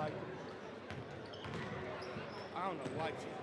like, I don't know, white chicken.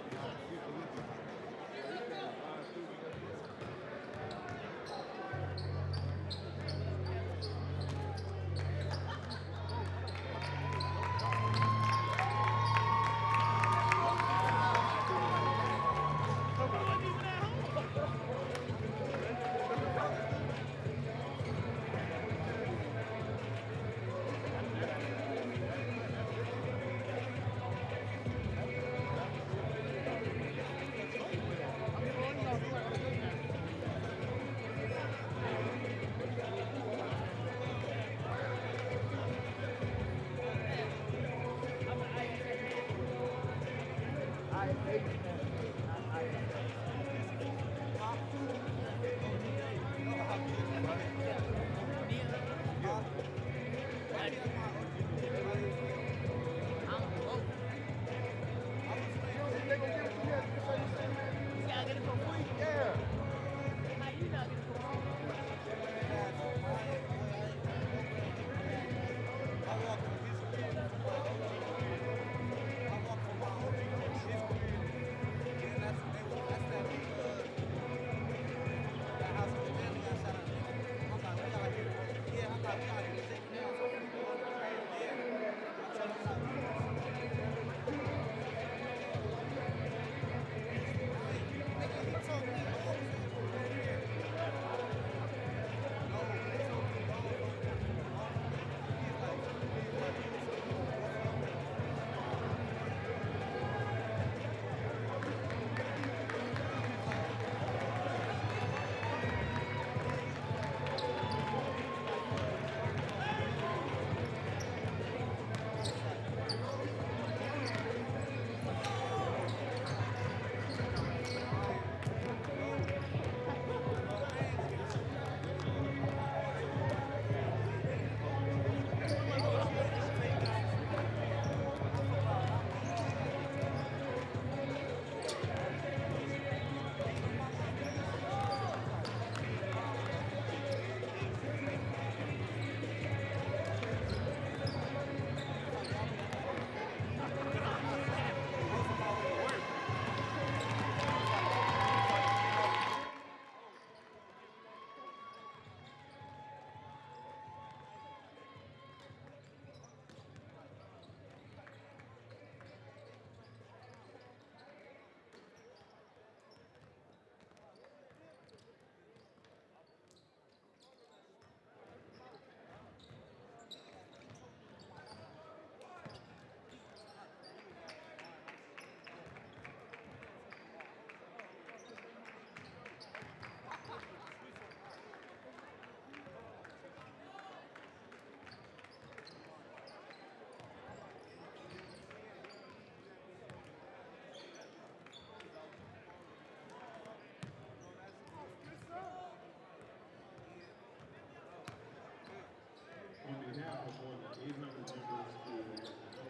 On behalf of more than 800 members of the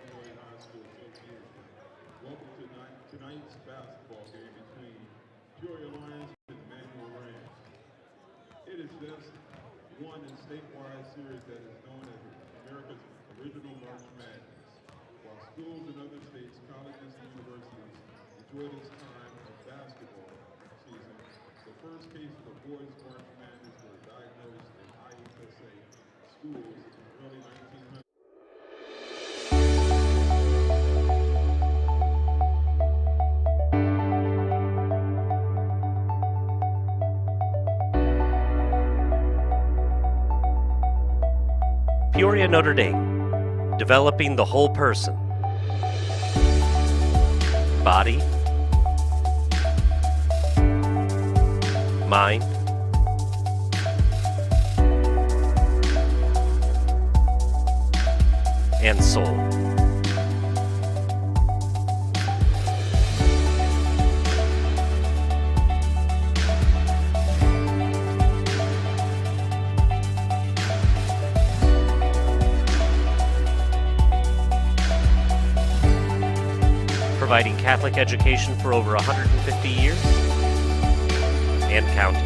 Peoria High School Association, welcome to tonight's basketball game between Peoria Lions and Manual Rams. It is this one in statewide series that is known as America's original March Madness. While schools in other states, colleges, and universities enjoy this time of basketball season, the first cases of boys' March Madness were diagnosed in IHSA schools in the early 1900s. Peoria, Notre Dame, developing the whole person. Body, mind, and soul. Providing Catholic education for over 150 years and counting.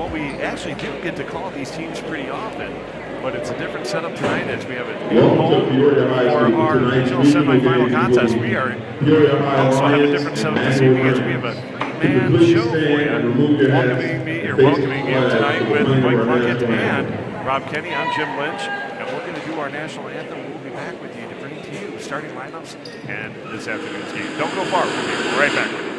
well, we actually do get to call these teams pretty often, but it's a different setup tonight as we have a new home for our regional semifinal contest. We also have a different setup this evening as we have a three-man show for you. Welcoming you tonight with Mike Plunkett and Rob Kenny. I'm Jim Lynch, and we're going to do our national anthem. We'll be back with you to bring to you starting lineups and this afternoon's game. Don't go far. We'll be right back with you.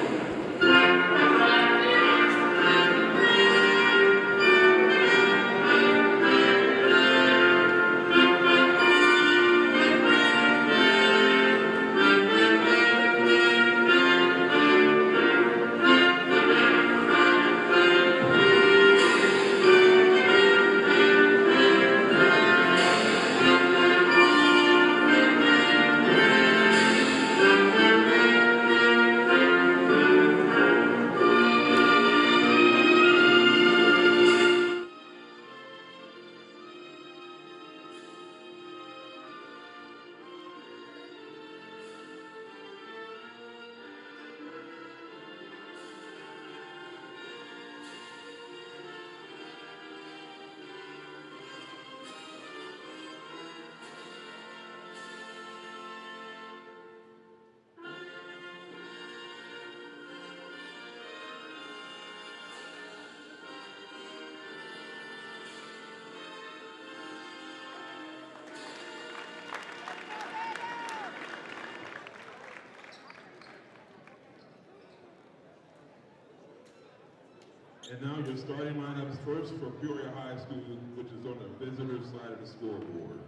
And now your starting lineups first for Peoria High School, which is on the visitor side of the scoreboard.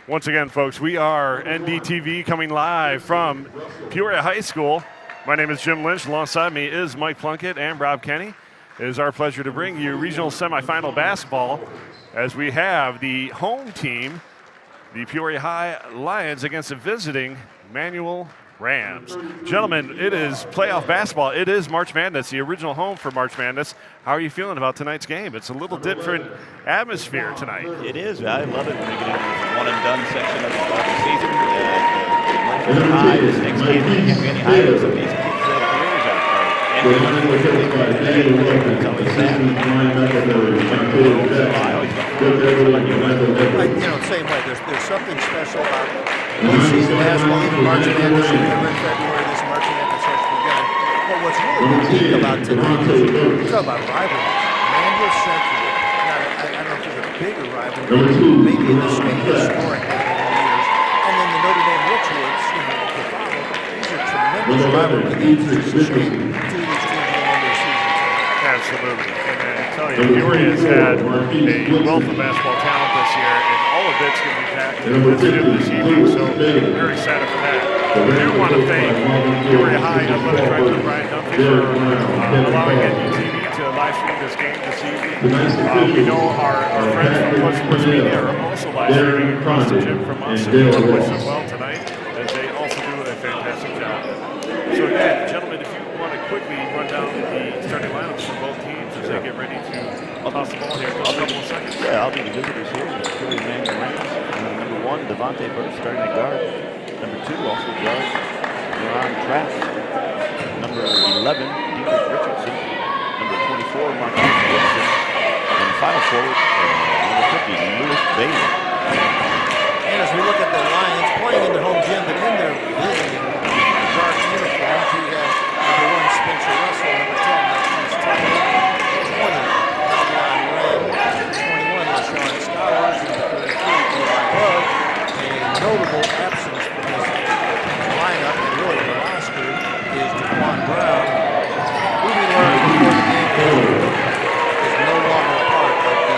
Once again, folks, we are NDTV coming live from Peoria High School. My name is Jim Lynch. Alongside me is Mike Plunkett and Rob Kenny. It is our pleasure to bring you regional semifinal basketball as we have the home team, the Peoria High Lions, against the visiting Manual Rams. Gentlemen, it is playoff basketball. It is March Madness, the original home for March Madness. How are you feeling about tonight's game? It's a little different atmosphere tonight. It is. I love it when we get into this one-and-done section of the season. High, the stakes can't be any higher. Some of these kids' careers are same way. There's something special about postseason basketball, even March Madness. We're in February. This March Madness has begun. But what's really unique about tonight is you talk about rivalry. Manual Central. I don't know if there's a bigger rivalry, maybe in the state historically in all years. And then the Notre Dame Richwoods, to follow. These are tremendous rivalry games. It's a shame two of these teams will end their season tonight. Absolutely. And I tell you, Peoria has had a wealth of basketball talent this year, and all of it's going to be packed in this evening, so very excited for that. We do want to thank Peoria High Athletic Director Brian Dunphy for allowing NDTV to live stream this game this evening. We know our friends from Plus Sports Media are also live streaming across the gym from us, and we want to wish them well tonight, as they also do a fantastic job. So again, gentlemen, if you want to quickly run down the starting lineups for both teams as they get ready to toss the ball here for a couple of seconds. Yeah, I'll be the visitors here. The Peoria Manual Rams. Number 1, Devontae Burke starting at guard. Number 2, also guard, Ron Trapp. Number 11, Dietrich Richardson. Number 24, Marcus Wilson. And final forward, number 50, Lewis Bailey. And as we look at the Lions playing in their home gym, but in their visiting dark uniforms, we have number 1, Spencer Russell, number 10, Matthews Taylor, 20, Alvon Ram, 21, LaShawn Scholars, and number 33, Eli Love. A notable absence from this lineup, and really the roster, is DeQuan Brown, who we learned before the game is no longer a part of the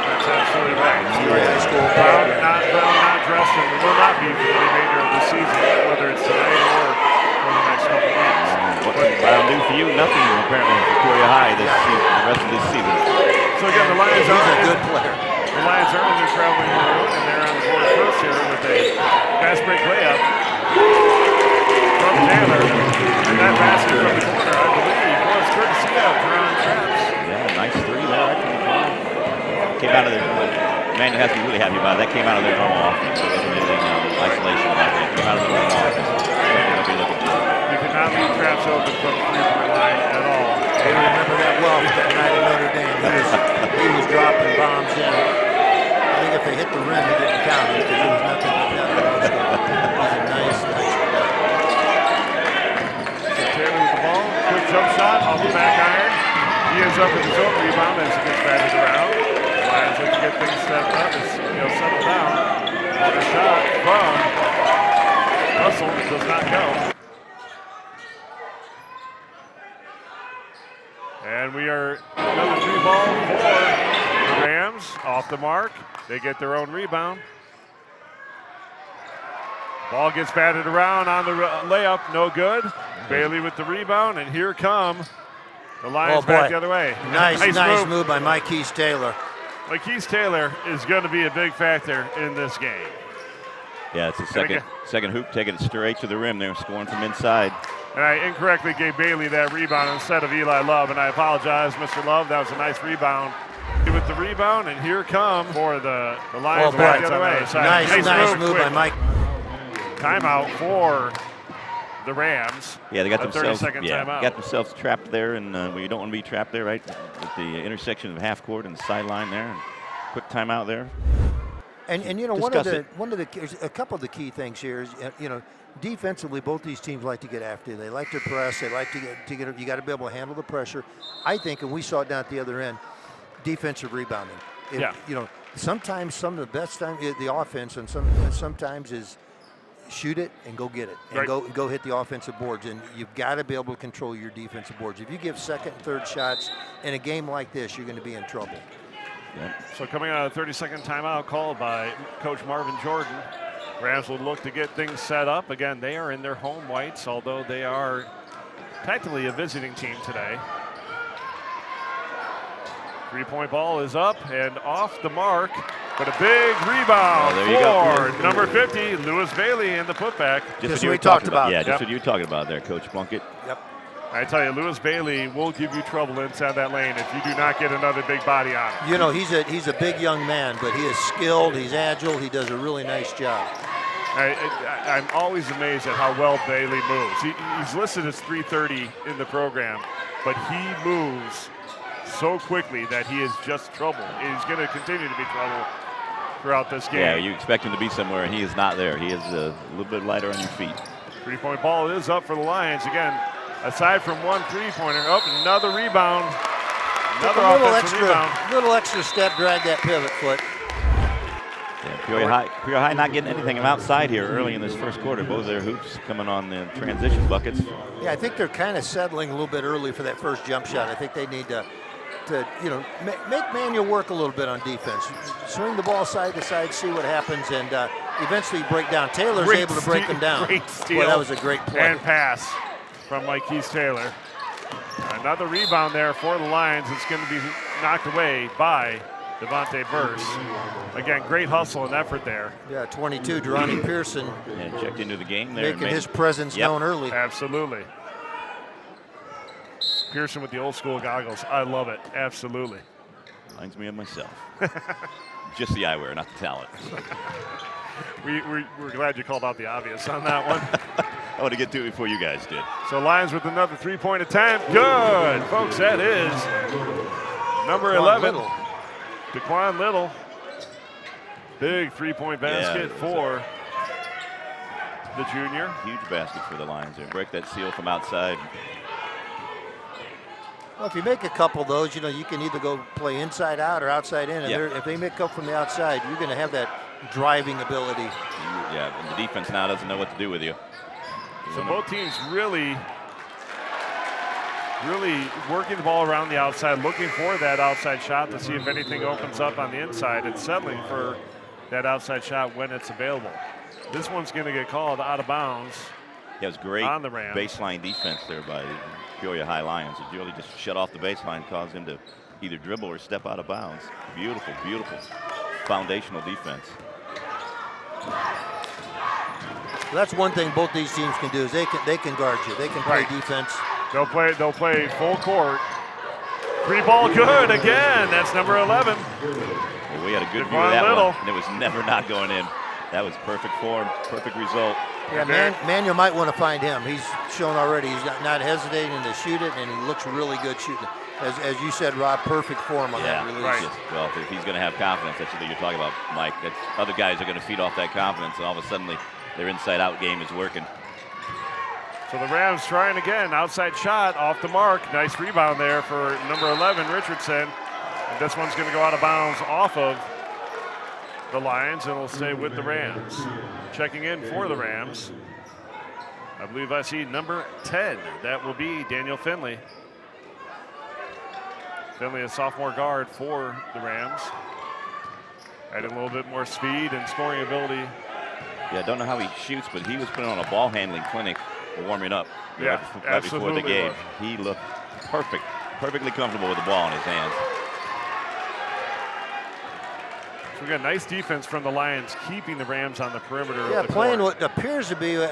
That's absolutely right. Peoria High School Brown program. not dressed and will not be for the remainder of the season, whether it's tonight or for the next couple of weeks. What can Brown do for you? Nothing, apparently, for Peoria High this season, the rest of this season. So again, the Lions He's a good player. The Lions are on their traveling road, and they're on the board first here with a fast break layup from Taylor. And that basket from the corner, I believe, was courtesy of Ron Traps. Yeah, nice three there. Came out of there. Man, you have to be really happy about it. That came out of their normal offense. There wasn't anything isolation about that. Came out of their normal offense. You could not leave Traps open from the three-point line at all. They off the back iron. He ends up with his own rebound as he gets batted around. Lions look to get things set up as settled down. Another shot from Russell does not go. And we are another 3-ball for the Rams. Off the mark. They get their own rebound. Ball gets batted around on the layup. No good. Bailey with the rebound. And here come the Lions back the other way. Nice move by Mikeese Taylor. Mikeese Taylor is going to be a big factor in this game. Yeah, it's the second hoop, taking it straight to the rim there, scoring from inside. And I incorrectly gave Bailey that rebound instead of Eli Love, and I apologize, Mr. Love. That was a nice rebound. With the rebound, and here come for the Lions back the other way. Nice move by Mike. Timeout for the Rams. Yeah, they got themselves. Timeout. Got themselves trapped there, and you don't want to be trapped there, right? At the intersection of half court and the sideline there. And quick timeout there. And a couple of the key things here is defensively both these teams like to get after you. They like to press. They like to get. You got to be able to handle the pressure. I think, and we saw it down at the other end. Defensive rebounding. Sometimes some of the best time the offense, and sometimes is shoot it and go get it and go hit the offensive boards. And you've got to be able to control your defensive boards. If you give second and third shots in a game like this, you're going to be in trouble. Yeah. So coming out of the 30-second timeout called by Coach Marvin Jordan, Rams will look to get things set up. Again, they are in their home whites, although they are technically a visiting team today. Three-point ball is up and off the mark, but a big rebound for number 50, Lewis Bailey, in the putback. Just what we talked about. Yeah, just what you were talking about there, Coach Plunkett. Yep. I tell you, Lewis Bailey will give you trouble inside that lane if you do not get another big body on him. He's a big young man, but he is skilled, he's agile, he does a really nice job. I'm always amazed at how well Bailey moves. He's listed as 330 in the program, but he moves so quickly that he is just trouble. He's going to continue to be trouble throughout this game. Yeah, you expect him to be somewhere, and he is not there. He is a little bit lighter on your feet. Three-point ball is up for the Lions. Again, aside from one three-pointer, another rebound. Another offensive rebound. Little extra step, drag that pivot foot. Yeah, Peoria High not getting anything outside here early in this first quarter. Both of their hoops coming on the transition buckets. Yeah, I think they're kind of settling a little bit early for that first jump shot. I think they need to make Manuel work a little bit on defense. Swing the ball side to side, see what happens, and eventually break down. Taylor's able to break them down. Great steal. Boy, that was a great play. And pass from Mikeese Taylor. Another rebound there for the Lions. It's going to be knocked away by Devontae Burse. Again, great hustle and effort there. Yeah, 22, Durrani Pearson. And checked into the game there. Making his presence known early. Absolutely. Pearson with the old school goggles. I love it. Absolutely. Reminds me of myself. Just the eyewear, not the talent. We're glad you called out the obvious on that one. I want to get to it before you guys did. So Lions with another three-point attempt. Good. Folks, that is number 11. Daquan Little. Big three-point basket for the junior. Huge basket for the Lions there. Break that seal from outside. Well, if you make a couple of those, you can either go play inside out or outside in. And if they make up from the outside, you're going to have that driving ability. Yeah, and the defense now doesn't know what to do with you. So both teams really working the ball around the outside, looking for that outside shot to see if anything opens up on the inside and settling for that outside shot when it's available. This one's going to get called out of bounds. Yeah, it was great on the Rams. Baseline defense there by Peoria High Lions. It really just shut off the baseline, caused him to either dribble or step out of bounds. Beautiful, beautiful foundational defense. Well, that's one thing both these teams can do is they can guard you. They can play defense. They'll play full court. Free ball good again. That's number 11. Well, we had a good view of that one, and it was never not going in. That was perfect form, perfect result. Yeah, Manuel might want to find him. He's shown already he's not hesitating to shoot it, and he looks really good shooting it. As you said, Rob, perfect form on that release. Right. Well, if he's going to have confidence, that's what you're talking about, Mike. Other guys are going to feed off that confidence, and all of a sudden their inside-out game is working. So the Rams trying again. Outside shot off the mark. Nice rebound there for number 11, Richardson. And this one's going to go out of bounds off of the Lions, and will stay with the Rams. Checking in for the Rams, I believe I see number 10. That will be Daniel Finley. Finley, a sophomore guard for the Rams. Adding a little bit more speed and scoring ability. Yeah, I don't know how he shoots, but he was putting on a ball handling clinic warming up Yeah, right before the game. was. He looked perfectly comfortable with the ball in his hands. So we got nice defense from the Lions, keeping the Rams on the perimeter. Yeah, of the playing court. what appears to be a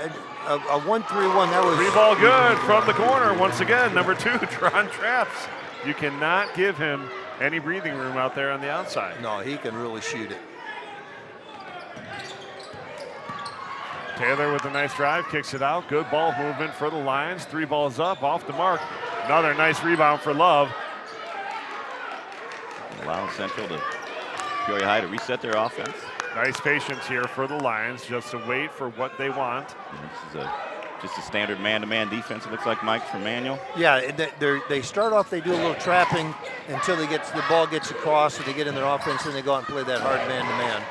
1-3-1. That was Three ball good from the corner. Once again, number 2, Dron Traps. You cannot give him any breathing room out there on the outside. No, he can really shoot it. Taylor with a nice drive, kicks it out. Good ball movement for the Lions. 3 balls up, off the mark. Another nice rebound for Love. Allow Central to Peoria High to reset their offense. Nice patience here for the Lions, just to wait for what they want. And this is just a standard man-to-man defense, it looks like, Mike, from Manuel. Yeah, they start off, they do a little trapping until the ball gets across and they get in their offense, and they go out and play that hard man-to-man.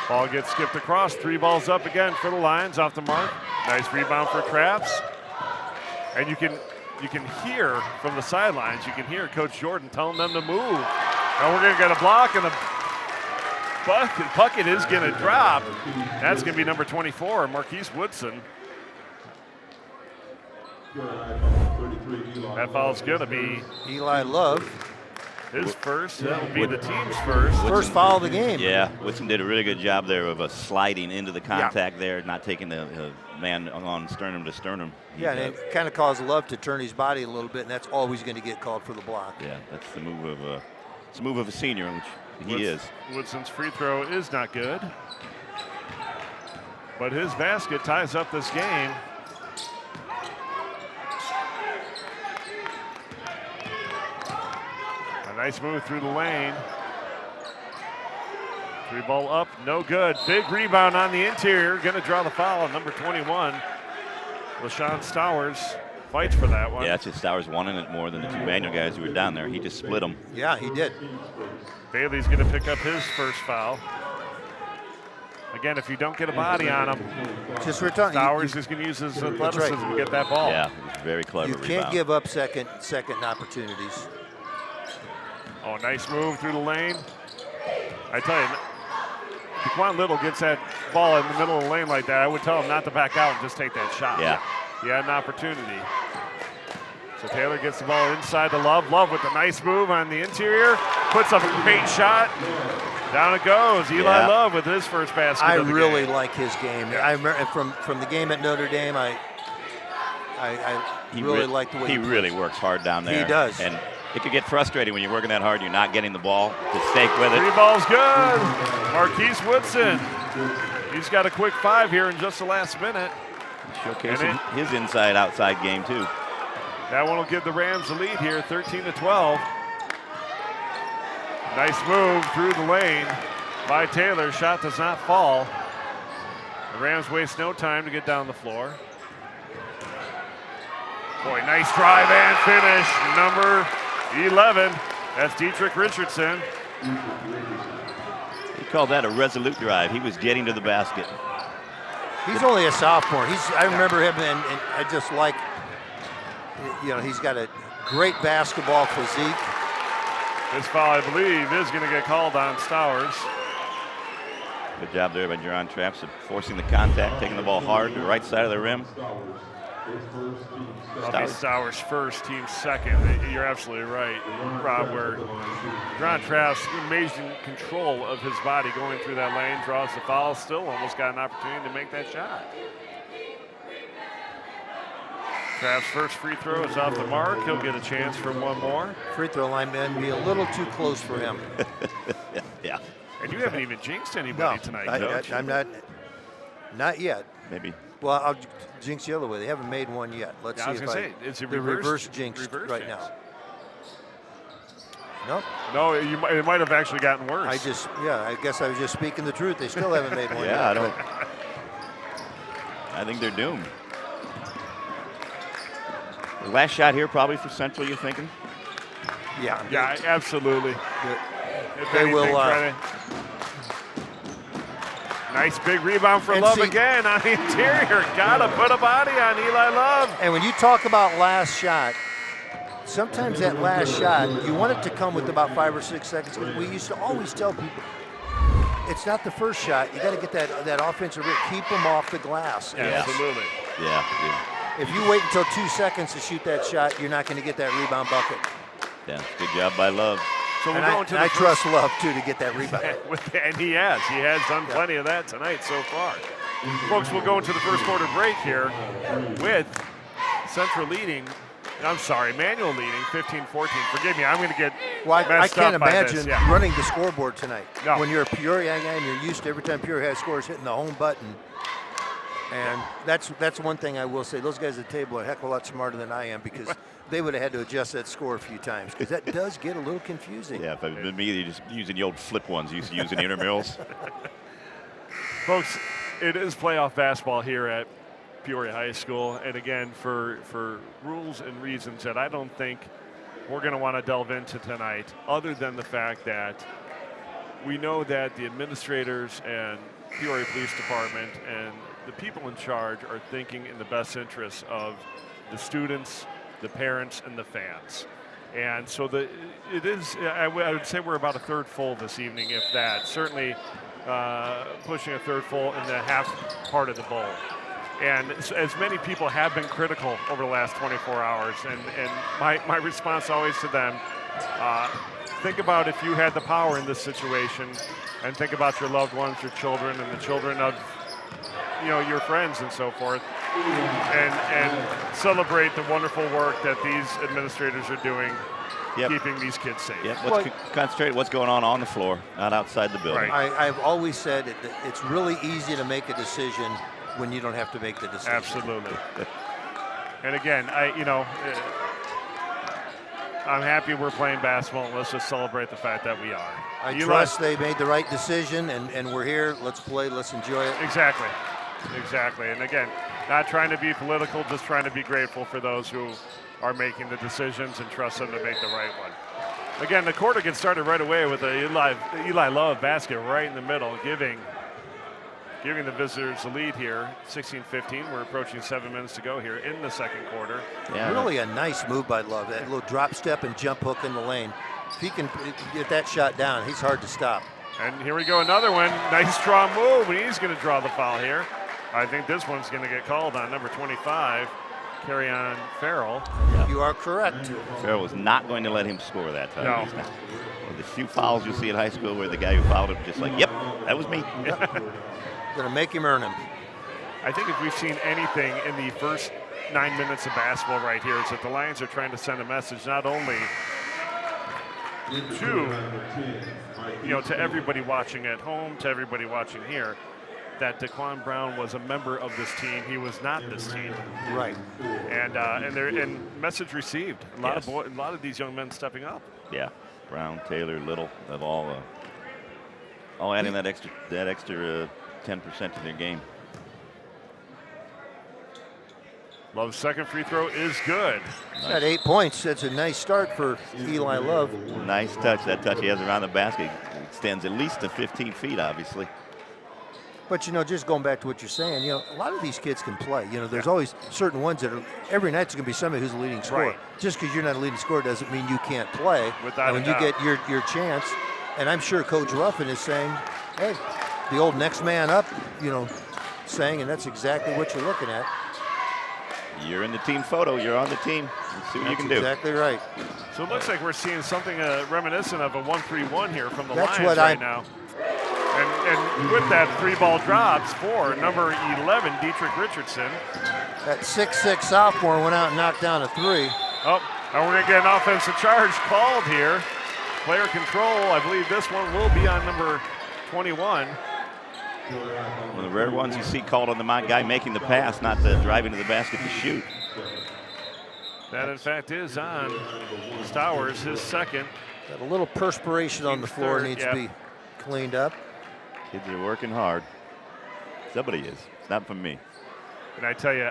Ball gets skipped across. 3 balls up again for the Lions, off the mark. Nice rebound for Traps. And you can hear from the sidelines, you can hear Coach Jordan telling them to move. Now we're going to get a block, and the bucket is going to drop. That's going to be number 24, Marquise Woodson. That foul's going to be Eli Love. his first. That will be the team's first. First foul of the game. Yeah, Woodson did a really good job there of sliding into the contact there, not taking the man on sternum to sternum. Yeah, and it kind of caused Love to turn his body a little bit, and that's always going to get called for the block. Yeah, that's the move of it's a move of a senior, which he is. Woodson's free throw is not good, but his basket ties up this game. A nice move through the lane. 3 ball up, no good. Big rebound on the interior. Going to draw the foul on number 21. LaShawn Stowers fights for that one. Yeah, it's just Stowers wanting it more than the 2 Manual guys who were down there. He just split them. Yeah, he did. Bailey's going to pick up his first foul. Again, if you don't get a body on him, Just return. Stowers is going to use his athleticism to get that ball. Yeah, it was very clever You rebound. can't give up second opportunities. Oh, nice move through the lane. I tell you, DeQuan Little gets that ball in the middle of the lane like that, I would tell him not to back out and just take that shot. Yeah. He had an opportunity. So Taylor gets the ball inside to Love. Love with a nice move on the interior. Puts up a great shot. Down it goes. Eli Love with his first basket I of the really game. like his game. I remember from the game at Notre Dame, I really like the way he really works hard down there. He does. And it could get frustrating when you're working that hard, you're not getting the ball to stake with it. 3 balls good. Marquise Woodson. He's got a quick 5 here in just the last minute. Showcasing his inside-outside game, too. That one will give the Rams the lead here, 13-12. Nice move through the lane by Taylor. Shot does not fall. The Rams waste no time to get down the floor. Boy, nice drive and finish. Number 11, that's Dietrich Richardson. He called that a resolute drive. He was getting to the basket. He's only a sophomore. I remember him, and I just like, he's got a great basketball physique. This foul, I believe, is going to get called on Stowers. Good job there by Dron Traps of forcing the contact, taking the ball hard to the right side of the rim. Stowers first, team second. You're absolutely right, Rob, where Dron Traps, amazing control of his body going through that lane, draws the foul, still almost got an opportunity to make that shot. Traps' first free throw is off the mark. He'll get a chance for one more. Free throw line man be a little too close for him. Yeah. And you haven't even jinxed anybody tonight, Coach. I'm not yet. Maybe. Well, I'll jinx the other way. They haven't made one yet. Let's see I was if going to say, it's a the reverse jinx reverse right jinx. now. Nope. No, it might have actually gotten worse. I guess I was just speaking the truth. They still haven't made one yet. I think they're doomed. Last shot here probably for Central, you're thinking? Yeah. Yeah, absolutely. If They will. Nice big rebound for And Love see- again on the interior. Gotta put a body on Eli Love. And when you talk about last shot, sometimes that last shot, you want it to come with about 5 or 6 seconds. We used to always tell people, it's not the first shot. You got to get that offensive rip. Keep them off the glass. Yeah, absolutely. Yeah. If you wait until 2 seconds to shoot that shot, you're not going to get that rebound bucket. Yeah, good job by Love. So we're And going to the I first- trust Love, too, to get that rebound. And he has done plenty of that tonight so far. Folks, we'll go into the first quarter break here with Central leading. I'm sorry, Manual leading 15-14. Forgive me, I'm going to get Well, I messed can't up by imagine this. Yeah. running the scoreboard tonight. No. When you're a Peoria guy and you're used to every time Peoria has scores hitting the home button. And that's one thing I will say. Those guys at the table are a heck of a lot smarter than I am because they would have had to adjust that score a few times because that does get a little confusing. Yeah, if it had been me, you're just using the old flip ones you used to use in the intramurals. Folks, it is playoff basketball here at Peoria High School. And again, for rules and reasons that I don't think we're going to want to delve into tonight, other than the fact that we know that the administrators and Peoria Police Department and the people in charge are thinking in the best interests of the students, the parents, and the fans. And so I would say we're about a third full this evening, if that. Certainly pushing a third full in the half part of the bowl. And as many people have been critical over the last 24 hours, and my response always to them, think about if you had the power in this situation, and think about your loved ones, your children, and the children of your friends and so forth, and celebrate the wonderful work that these administrators are doing, keeping these kids safe. Yeah, let's concentrate on what's going on the floor, not outside the building. Right. I've always said it's really easy to make a decision when you don't have to make the decision. Absolutely. And again, I'm happy we're playing basketball, and let's just celebrate the fact that we are. I trust they made the right decision, and we're here. Let's play. Let's enjoy it. Exactly. And again, not trying to be political, just trying to be grateful for those who are making the decisions and trust them to make the right one. Again, the quarter gets started right away with a Eli Love basket right in the middle, giving the visitors the lead here, 16-15. We're approaching 7 minutes to go here in the second quarter. Yeah. Really a nice move by Love. That little drop step and jump hook in the lane. If he can get that shot down, he's hard to stop. And here we go, another one. Nice strong move, and he's going to draw the foul here. I think this one's going to get called on number 25, Carry-on Farrell. You are correct. Farrell was not going to let him score that time. No. Well, the few fouls you see in high school where the guy who fouled him just like, yep, that was me. Going to make him earn him. I think if we've seen anything in the first 9 minutes of basketball right here, is that the Lions are trying to send a message not only to everybody watching at home, to everybody watching here, that Daquan Brown was a member of this team. He was not this team. Right. And message received. A lot of these young men stepping up. Yeah, Brown, Taylor, Little, they've all adding that extra 10% to their game. Love's second free throw is good. At 8 points, that's a nice start for Eli Love. Nice touch. That touch he has around the basket extends at least to 15 feet, obviously. But, just going back to what you're saying, a lot of these kids can play. There's always certain ones that are, every night's going to be somebody who's a leading scorer. Right. Just because you're not a leading scorer doesn't mean you can't play. Without and when a you doubt. get your chance, and I'm sure Coach Ruffin is saying, hey, the old next man up, saying, and that's exactly what you're looking at. You're in the team photo. You're on the team. Let's see what you can do. Exactly right. So it looks like we're seeing something reminiscent of a 1-3-1 here from the That's Lions what right now. And with that, 3 ball drops for number 11, Dietrich Richardson. That 6'6" sophomore went out and knocked down a 3. Oh, and we're going to get an offensive charge called here. Player control, I believe this one will be on number 21. One of the rare ones you see called on the guy making the pass, not the driving to the basket to shoot. That, in fact, is on Stowers, his second. Got a little perspiration on the floor, third, needs to be cleaned up. Kids are working hard. Somebody is. It's not from me. And I tell you,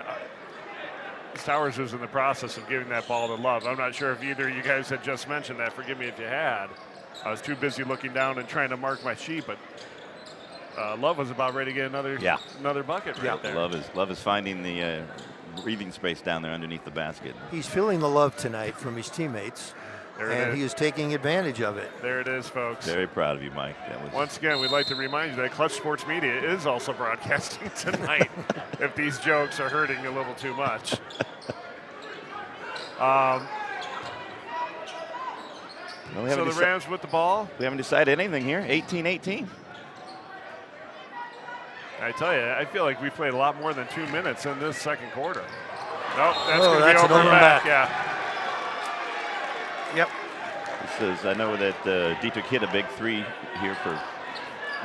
Stowers was in the process of giving that ball to Love. I'm not sure if either of you guys had just mentioned that. Forgive me if you had. I was too busy looking down and trying to mark my sheet, but Love was about ready to get another bucket right there. Love is finding the breathing space down there underneath the basket. He's feeling the love tonight from his teammates, and he is taking advantage of it. There it is, folks. Very proud of you, Mike. Once again, we'd like to remind you that Clutch Sports Media is also broadcasting tonight if these jokes are hurting a little too much. So the Rams with the ball. We haven't decided anything here. 18-18. I tell you, I feel like we played a lot more than 2 minutes in this second quarter. Nope, that's going to be over and back. Yeah. Yep. I know that Dietrich hit a big three here for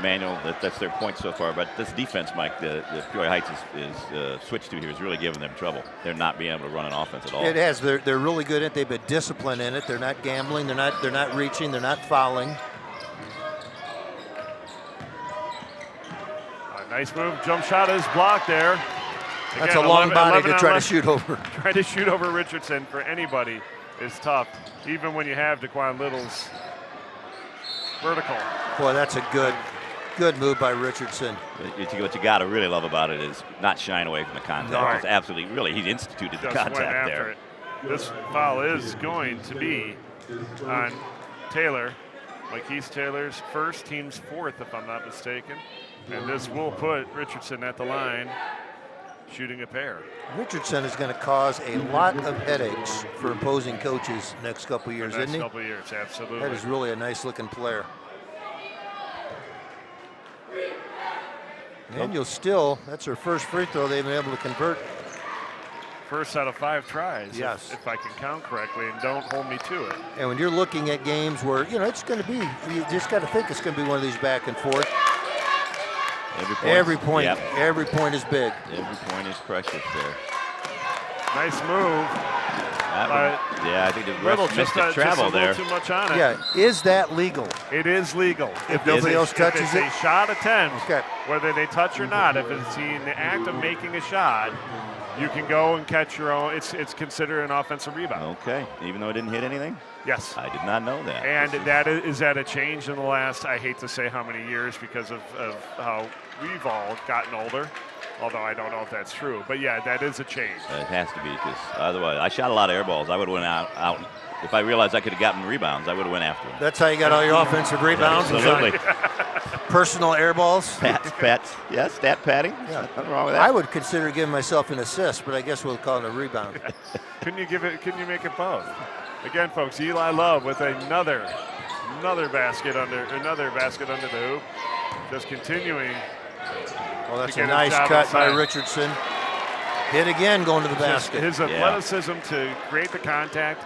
Manual. That's their point so far. But this defense, Mike, the Peoria Heights is switched to here is really giving them trouble. They're not being able to run an offense at all. It has. They're really good at it. They've been disciplined in it. They're not gambling. They're not reaching. They're not fouling. Nice move. Jump shot is blocked there. Again, that's a long body to try to shoot over. Trying to shoot over Richardson for anybody is tough, even when you have Daquan Little's vertical. Boy, that's a good move by Richardson. What you got to really love about it is not shying away from the contact. Right. It's absolutely, really, he instituted the contact there. It. This foul is going to be on Taylor. Lakeith Taylor's first, team's fourth, if I'm not mistaken. And this will put Richardson at the line, shooting a pair. Richardson is going to cause a lot of headaches for opposing coaches next couple of years, isn't he? Next couple of years, absolutely. That is really a nice-looking player. And that's her first free throw they've been able to convert. First out of 5 tries, yes, if I can count correctly, and don't hold me to it. And when you're looking at games where, it's going to be, you just got to think it's going to be one of these back and forth. Every point is big. Every point is precious there. Nice move. I think the ref missed the travel there. Too much on it. Yeah, is that legal? It is legal. If nobody else touches it. If it's a shot attempt, whether they touch or not, if it's in the act of making a shot, you can go and catch your own. It's considered an offensive rebound. Okay, even though it didn't hit anything? Yes. I did not know that. And is that a change in the last, I hate to say how many years because of how we've all gotten older, although I don't know if that's true. But yeah, that is a change. It has to be, because otherwise, I shot a lot of air balls. I would have went out. If I realized I could have gotten rebounds, I would have went after them. That's how you got all your offensive rebounds? Absolutely. Personal air balls? Stat padding. Yeah. Nothing wrong with that. I would consider giving myself an assist, but I guess we'll call it a rebound. Couldn't you make it both? Again, folks, Eli Love with another basket under the hoop. Just continuing. Well, that's a nice cut by Richardson. Hit again going to the basket. His athleticism to create the contact.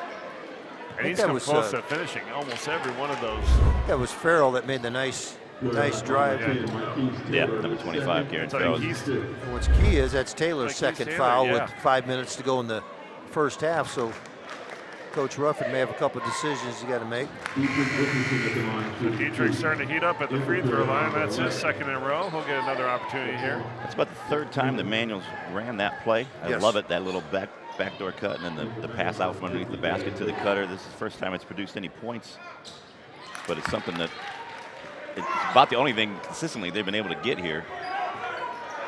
And he's come close to finishing almost every one of those. That was Farrell that made the nice drive. Yeah, number 25, Garrett Farrell. What's key is that's Taylor's second foul with 5 minutes to go in the first half. So Coach Ruffin may have a couple of decisions you got to make. So Dietrich's starting to heat up at the free throw line. That's his second in a row. He'll get another opportunity here. That's about the third time the Manuals ran that play. I love it, that little backdoor cut and then the pass out from underneath the basket to the cutter. This is the first time it's produced any points. But it's something that it's about the only thing consistently they've been able to get here.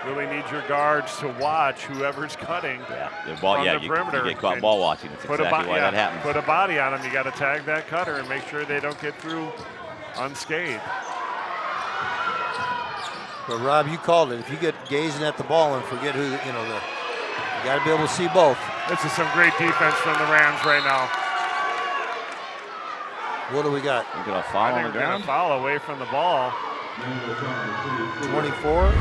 Really need your guards to watch whoever's cutting the ball, from the perimeter. You get caught ball watching. That's exactly why that happens. Put a body on them. You got to tag that cutter and make sure they don't get through unscathed. But Rob, you called it. If you get gazing at the ball and forget who, you got to be able to see both. This is some great defense from the Rams right now. What do we got? We're going to foul on the ground. We're going to foul away from the ball. 24.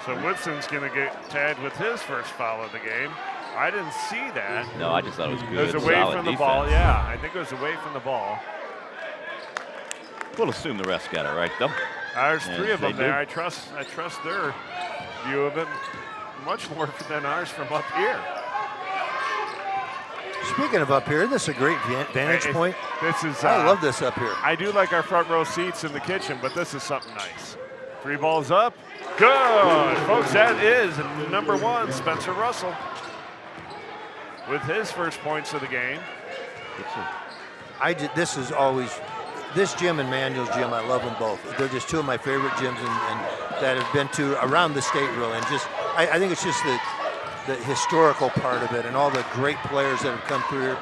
So Woodson's going to get tagged with his first foul of the game. I didn't see that. No, I just thought it was good. It was away from the ball. Yeah, I think it was away from the ball. We'll assume the refs got it right, though. There's 3 of them there. I trust their view of it much more than ours from up here. Speaking of up here, isn't this a great vantage point? I love this up here. I do like our front row seats in the kitchen, but this is something nice. 3 balls up, Good, folks, that is number 1, Spencer Russell, with his first points of the game. This gym and Manuel's gym, I love them both. They're just two of my favorite gyms and that have been to around the state really. And just, I think it's just the historical part of it and all the great players that have come through here.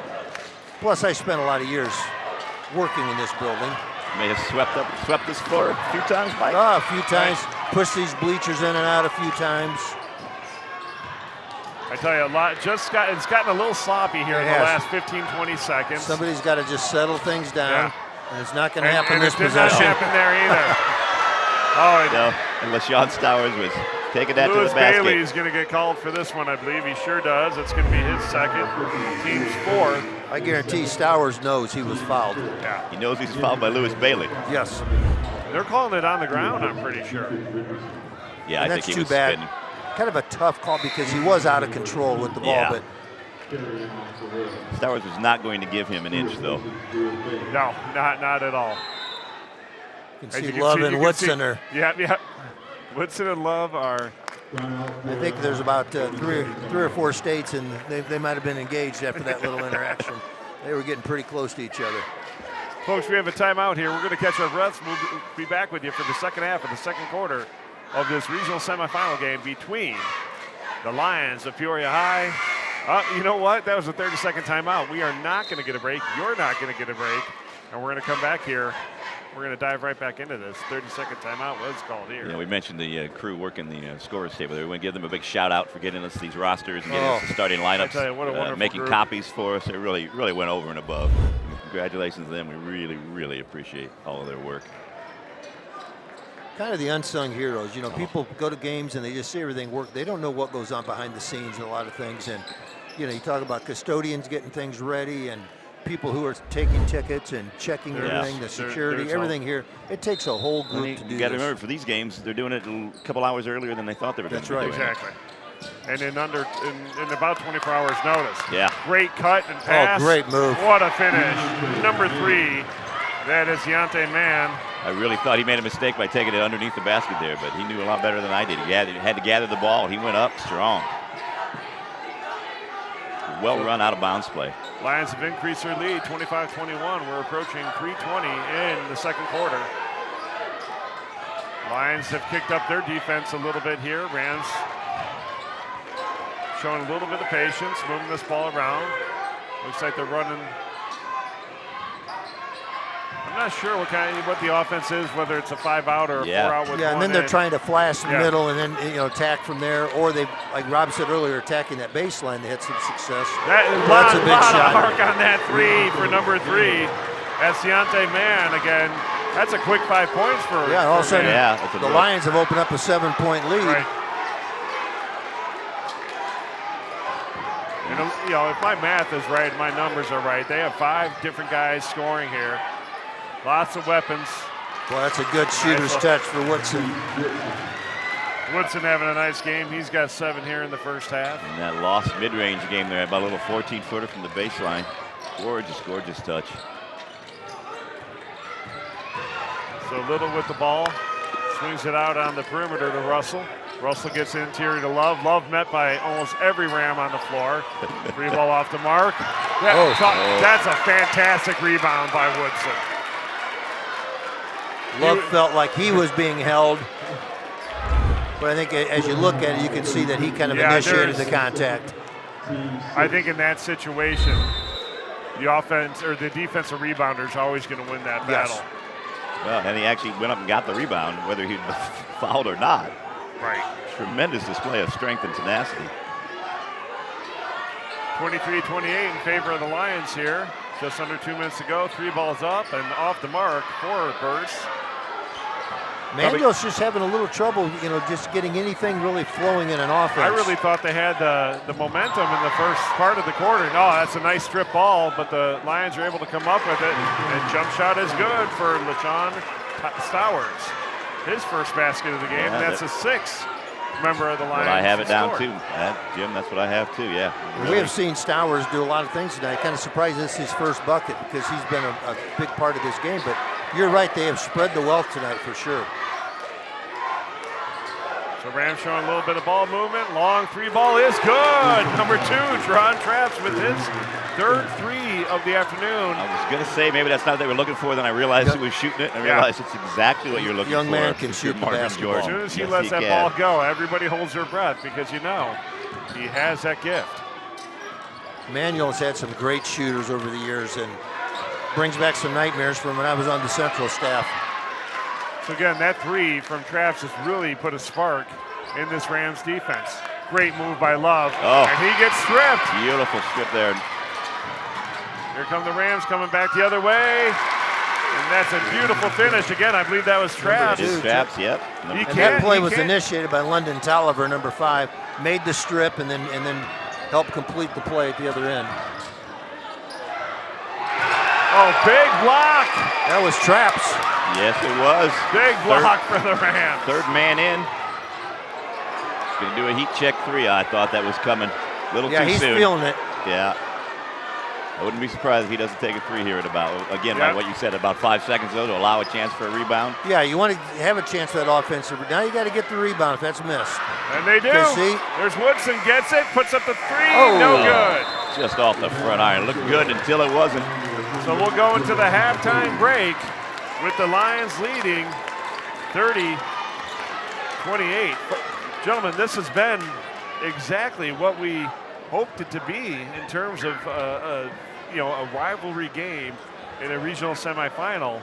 Plus, I spent a lot of years working in this building. May have swept this floor a few times, Mike. Oh, a few times. Pushed these bleachers in and out a few times. I tell you, it's gotten a little sloppy here in the last 15, 20 seconds. Somebody's got to just settle things down. Yeah. And it's not going to happen this it did possession. not happen there either. No, unless Sean Stowers was taking that Lewis to the basket. Bailey's going to get called for this one, I believe. He sure does. It's going to be his second, team's 4th. I guarantee Stowers knows he was fouled. Yeah. He knows he's fouled by Lewis Bailey. Yes. They're calling it on the ground, I'm pretty sure. Yeah, and I that's think he too was bad. spinning. Kind of a tough call because he was out of control with the ball, Yeah. but Stowers was not going to give him an inch, though. No, not at all. you As can see you can Love see- and you can Woodson see- are. Yeah. Woodson and Love are. I think there's about three or four states, and they might have been engaged after that little interaction. They were getting pretty close to each other. Folks, we have a timeout here. We're going to catch our breaths. We'll be back with you for the second half of the second quarter of this regional semifinal game between the Lions of Peoria High. You know what? That was a 30-second timeout. We are not going to get a break. You're not going to get a break. And we're going to come back here. We're going to dive right back into this. 30-second timeout was called here. Yeah, we mentioned the crew working the scorers table. We want to give them a big shout out for getting us these rosters and getting us the starting lineups, I tell you, what a wonderful making group. copies for us. They really went over and above. Congratulations to them. We really appreciate all of their work. Kind of the unsung heroes. You know, people go to games and they just see everything work. They don't know what goes on behind the scenes and a lot of things. And, you know, you talk about custodians getting things ready and people who are taking tickets and checking everything, the security, there's everything here. It takes a whole group to do You got to this. remember, for these games, they're doing it a couple hours earlier than they thought they were going to That's be right. doing it. Exactly. And in about 24 hours notice. Yeah. Great cut and pass. Oh, great move. What a finish. Number 3, that is Deontay Mann. I really thought he made a mistake by taking it underneath the basket there, but he knew a lot better than I did. He had to gather the ball. He went up strong. Well run out of bounds play. Lions have increased their lead, 25-21. We're approaching 3:20 in the second quarter. Lions have kicked up their defense a little bit here. Rams showing a little bit of patience, moving this ball around. Looks like they're running. I'm not sure what the offense is, whether it's a 5-out or a 4-out with and one then they're in. trying to flash the middle and then attack from there, or they, like Rob said earlier, attacking that baseline. They had some success. That's a big shot. Mark on that 3 for number 3. That's Deontay Mann again. That's a quick 5 points for. Yeah, all of a sudden, that's the Lions have opened up a 7-point lead. Right. And, if my math is right, my numbers are right. They have 5 different guys scoring here. Lots of weapons. Well, that's a good shooter's touch for Woodson. Woodson having a nice game. He's got 7 here in the first half. And that lost mid-range game there, about a little 14-footer from the baseline. Gorgeous touch. So Little with the ball. Swings it out on the perimeter to Russell. Russell gets interior to Love. Love met by almost every Ram on the floor. Free ball off the mark. That's a fantastic rebound by Woodson. Love felt like he was being held. But I think as you look at it, you can see that he kind of initiated the contact. I think in that situation, the offense or the defensive rebounder is always going to win that battle. Yes. Well, and he actually went up and got the rebound, whether he'd fouled or not. Right. Tremendous display of strength and tenacity. 23-28 in favor of the Lions here. Just under 2 minutes to go. 3 balls up and off the mark. 4 bursts. Manuel's just having a little trouble, just getting anything really flowing in an offense. I really thought they had the momentum in the first part of the quarter. No, that's a nice strip ball, but the Lions are able to come up with it. And jump shot is good for LaShawn Stowers. His first basket of the game, and that's a 6th member of the Lions. But I have it down too, Jim. That's what I have too. Yeah. We have seen Stowers do a lot of things tonight. Kind of surprised this is his first bucket because he's been a big part of this game. But you're right; they have spread the wealth tonight for sure. So Rams showing a little bit of ball movement. Long three ball is good. Number 2, Teron Traps with his third 3 of the afternoon. I was going to say maybe that's not what they were looking for. Then I realized he was shooting it. I realized it's exactly what you're looking for. Young man can shoot the basketball. As soon as he lets that ball go, everybody holds their breath because you know he has that gift. Manuel's had some great shooters over the years and brings back some nightmares from when I was on the Central staff. So again, that 3 from Traps has really put a spark in this Rams defense. Great move by Love, and he gets stripped. Beautiful strip there. Here come the Rams coming back the other way. And that's a beautiful finish. Again, I believe that was Traps. Traps, yep. And that play was initiated by London Tolliver, number 5. Made the strip and then helped complete the play at the other end. Oh, big block. That was Traps. Yes, it was. Big block for the Rams. Third man in. He's going to do a heat check 3. I thought that was coming a little too soon. Yeah, he's feeling it. Yeah. I wouldn't be surprised if he doesn't take a 3 here at about, again, like what you said, about 5 seconds though, to allow a chance for a rebound. Yeah, you want to have a chance for that offensive. Now you got to get the rebound if that's missed. And they do. See? There's Woodson, gets it, puts up the 3, no good. Just off the front iron. Looked good until it wasn't. So we'll go into the halftime break with the Lions leading 30-28. Gentlemen, this has been exactly what we hoped it to be in terms of a rivalry game in a regional semifinal.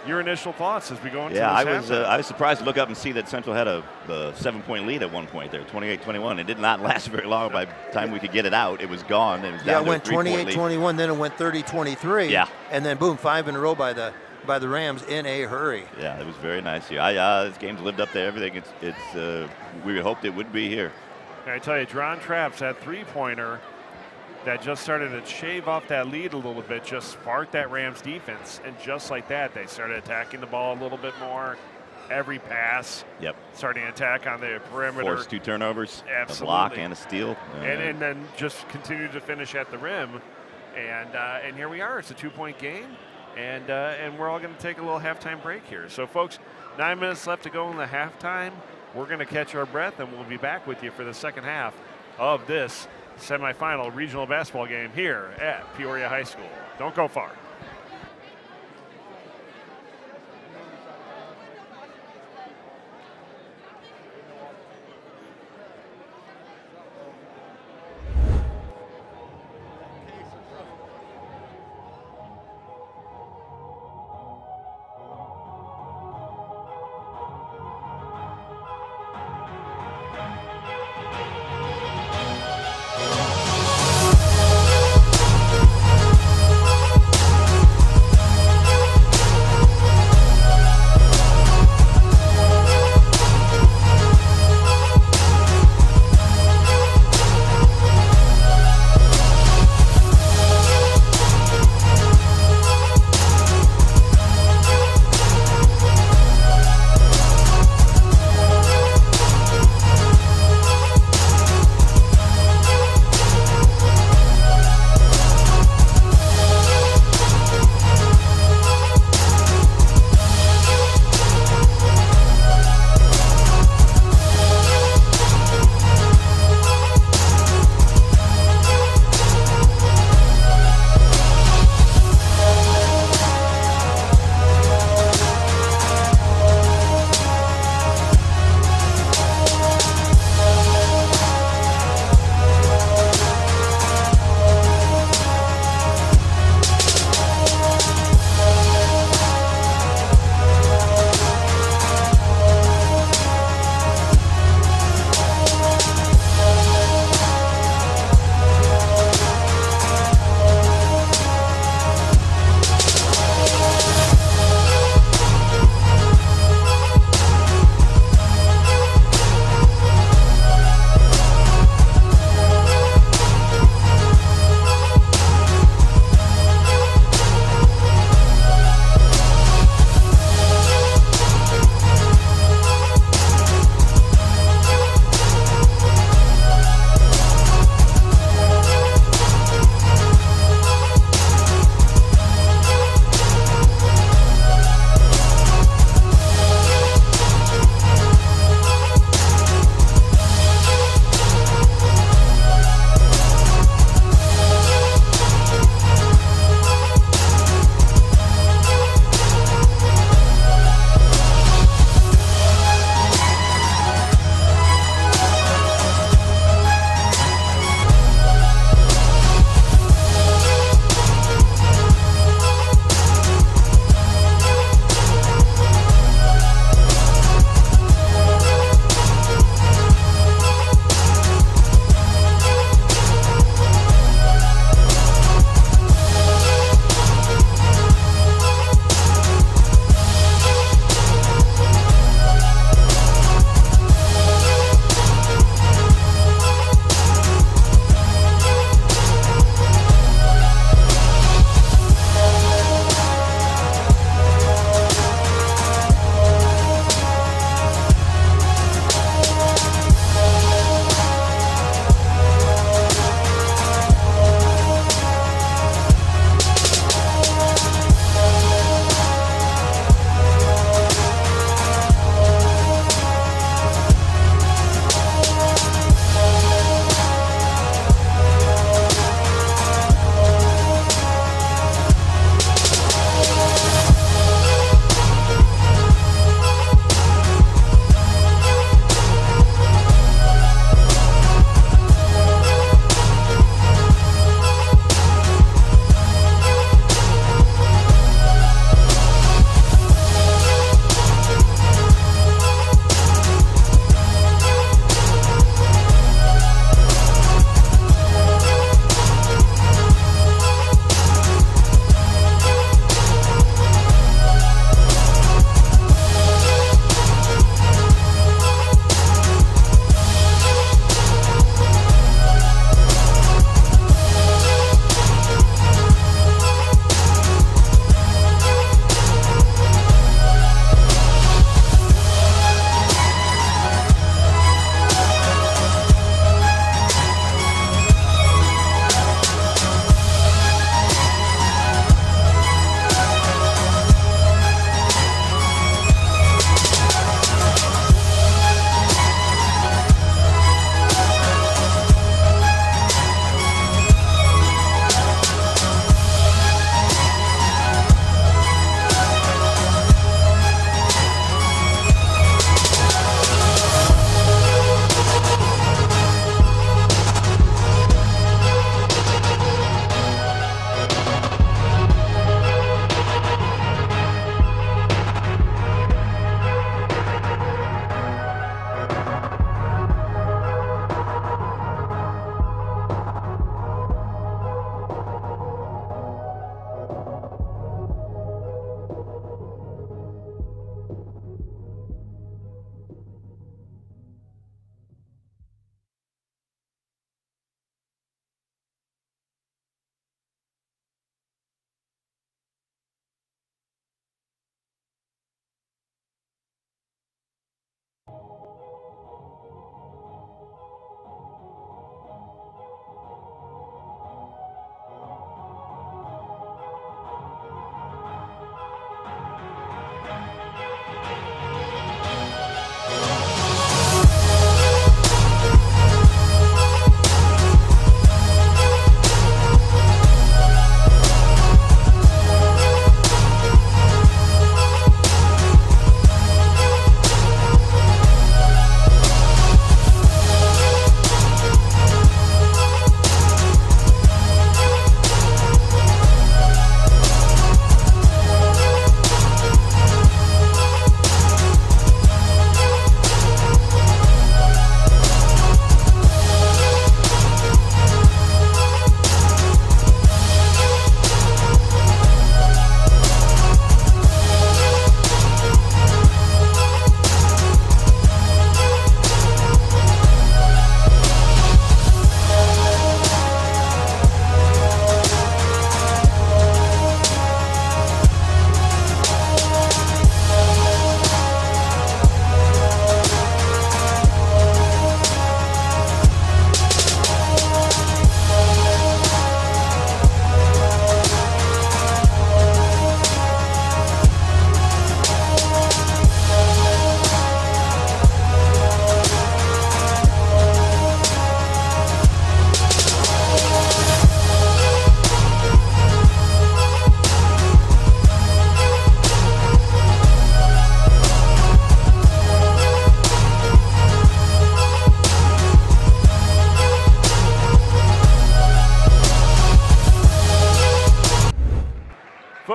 Your initial thoughts as we go into this halftime? I was surprised to look up and see that Central had a 7-point lead at one point there, 28-21. It did not last very long. By the time we could get it out, it was gone. It was down it went to a 28-21, then it went 30-23. Yeah. And then boom, 5 in a row by the Rams in a hurry. Yeah, it was very nice here. This game's lived up to everything we had hoped it would be here. And I tell you, Teron Traps, that 3-pointer that just started to shave off that lead a little bit, just sparked that Rams defense. And just like that, they started attacking the ball a little bit more. Every pass, starting to attack on the perimeter. Forced 2 turnovers, absolutely. A block and a steal. And then just continued to finish at the rim. And here we are. It's a 2-point game. And we're all going to take a little halftime break here. So, folks, 9 minutes left to go in the halftime. We're going to catch our breath, and we'll be back with you for the second half of this semifinal regional basketball game here at Peoria High School. Don't go far.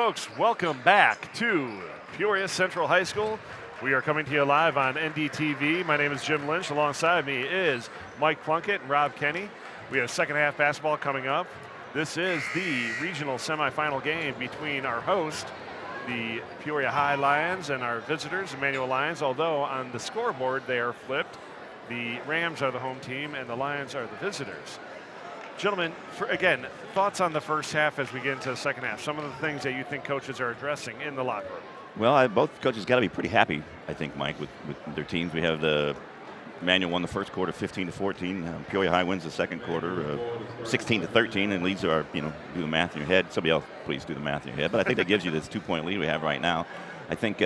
folks, welcome back to Peoria Central High School. We are coming to you live on NDTV. My name is Jim Lynch. Alongside me is Mike Plunkett and Rob Kenny. We have second half basketball coming up. This is the regional semifinal game between our host, the Peoria High Lions, and our visitors, Emmanuel Lions, although on the scoreboard they are flipped. The Rams are the home team and the Lions are the visitors. Gentlemen, again, thoughts on the first half as we get into the second half? Some of the things that you think coaches are addressing in the locker room. Well, both coaches got to be pretty happy, I think, Mike, with their teams. We have the Manual won the first quarter 15-14. Peoria High wins the second quarter 16-13, and leads are, do the math in your head. Somebody else, please do the math in your head. But I think that gives you this 2-point lead we have right now. I think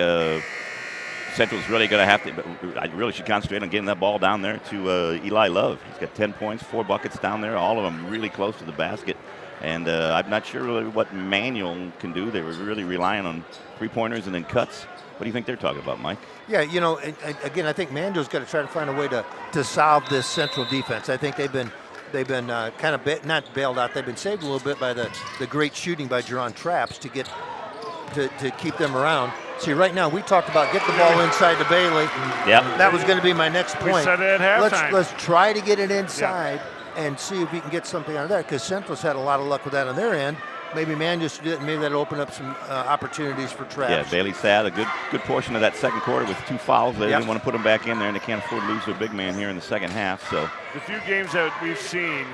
Central's really going to have to, but I really should concentrate on getting that ball down there to Eli Love. He's got 10 points, 4 buckets down there, all of them really close to the basket. And I'm not sure really what Manual can do. They were really relying on three-pointers and then cuts. What do you think they're talking about, Mike? Yeah, again, I think Manual's got to try to find a way to solve this Central defense. I think they've been kind of not bailed out. They've been saved a little bit by the great shooting by Jerron Traps to keep them around. See, right now we talked about get the ball inside to Bailey. Yeah, that was going to be my next point. We said it at halftime. Let's try to get it inside and see if we can get something out of that, because Central's had a lot of luck with that on their end. Maybe Manual should do it, and maybe that'll open up some opportunities for Traps. Yeah, Bailey had a good portion of that second quarter with 2 fouls. They didn't want to put him back in there, and they can't afford to lose their big man here in the second half. So the few games that we've seen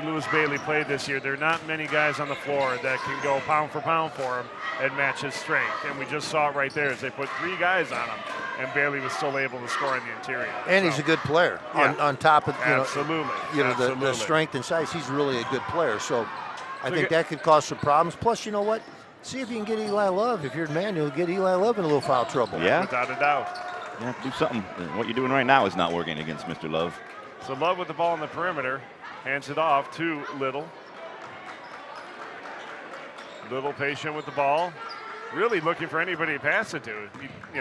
Lewis Bailey play this year, there are not many guys on the floor that can go pound for pound for him and match his strength. And we just saw it right there as they put 3 guys on him, and Bailey was still able to score in the interior. And he's a good player on top of Absolutely. The strength and size. He's really a good player. So I think that could cause some problems. Plus, you know what? See if you can get Eli Love. If you're Manual, get Eli Love in a little foul trouble. Yeah, without a doubt. You have to do something. What you're doing right now is not working against Mr. Love. So Love with the ball on the perimeter. Hands it off to Little. Little patient with the ball. Really looking for anybody to pass it to.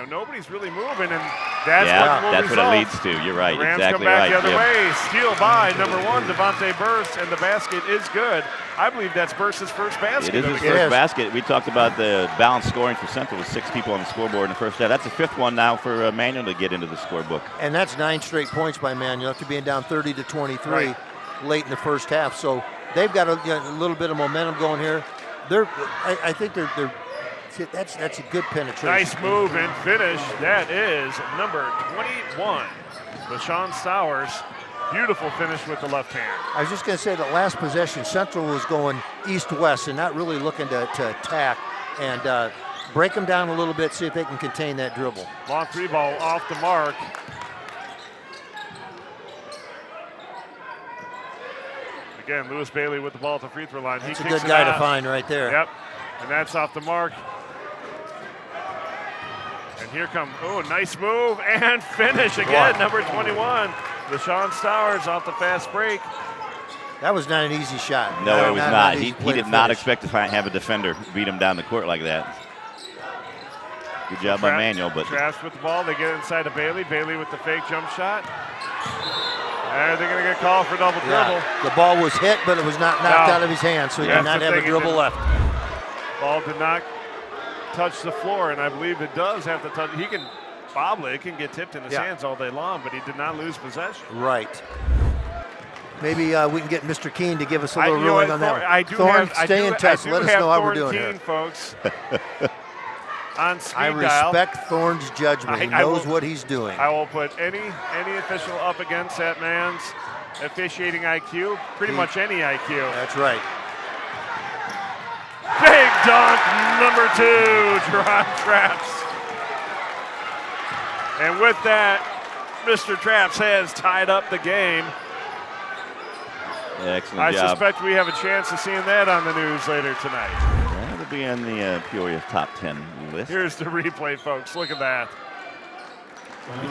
Nobody's really moving, and that's what it leads to. You're right. The Rams exactly come back right. the other way. Steal by number 1, Devontae Burst, and the basket is good. I believe that's Burst's first basket. It is his first basket. We talked about the balanced scoring for Central with 6 people on the scoreboard in the first half. That's the 5th one now for Manual to get into the scorebook. And that's 9 straight points by Manual after being down 30-23 late in the first half. So they've got a little bit of momentum going here. I think that's a good penetration. Nice move and finish. That is number 21, LaShawn Stowers. Beautiful finish with the left hand. I was just going to say that last possession, Central was going east-west and not really looking to attack, and break them down a little bit, see if they can contain that dribble. Long 3 ball off the mark. Again, Lewis Bailey with the ball at the free throw line. That's a good guy to find right there. Yep, and that's off the mark. And here come, nice move and finish again, number 21. LaShawn Stowers off the fast break. That was not an easy shot. No, it was not. He did not expect to have a defender beat him down the court like that. Good job by Manual. But Traps with the ball. They get inside to Bailey. Bailey with the fake jump shot. And they're going to get called for double dribble. The ball was hit, but it was not knocked out of his hand, so he did not have a dribble left. Ball did not touch the floor, and I believe it does have to touch. He can bobble it. It can get tipped in his hands all day long, but he did not lose possession. Right. Maybe we can get Mr. Keene to give us a little ruling on that. Thorne, stay in touch. Let us know how we're doing here. Folks. On speed I respect Thorne's judgment. He knows what he's doing. I will put any official up against that man's officiating IQ, pretty much any IQ. That's right. Big dunk, number 2, Jerron Traps. And with that, Mr. Traps has tied up the game. Excellent job. I suspect we have a chance of seeing that on the news later tonight. That'll be on the Peoria top 10 list. Here's the replay, folks. Look at that.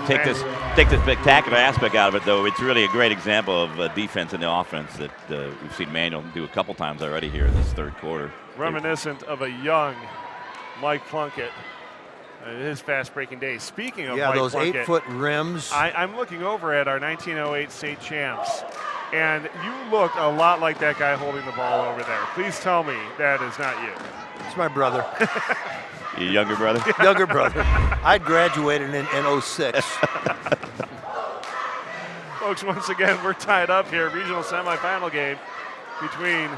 Take the spectacular aspect out of it, though. It's really a great example of defense and the offense that we've seen Manual do a couple times already here in this third quarter. Reminiscent of a young Mike Plunkett. his fast breaking days. Speaking of Yeah, Mike those Plunkett, 8-foot rims. I'm looking over at our 1908 state champs, and you look a lot like that guy holding the ball over there. Please tell me that is not you. It's my brother. Your younger brother? Younger brother. I'd graduated in 06. Folks, once again, we're tied up here. Regional semifinal game between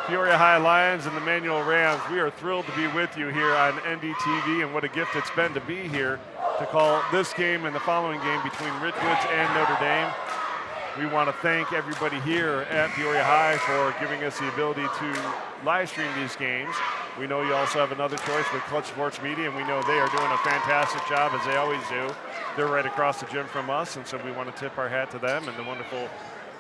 Peoria High Lions and the Manual Rams. We are thrilled to be with you here on NDTV, and what a gift it's been to be here to call this game and the following game between Richwoods and Notre Dame. We want to thank everybody here at Peoria High for giving us the ability to live stream these games. We know you also have another choice with Clutch Sports Media, and we know they are doing a fantastic job, as they always do. They're right across the gym from us, and so we want to tip our hat to them and the wonderful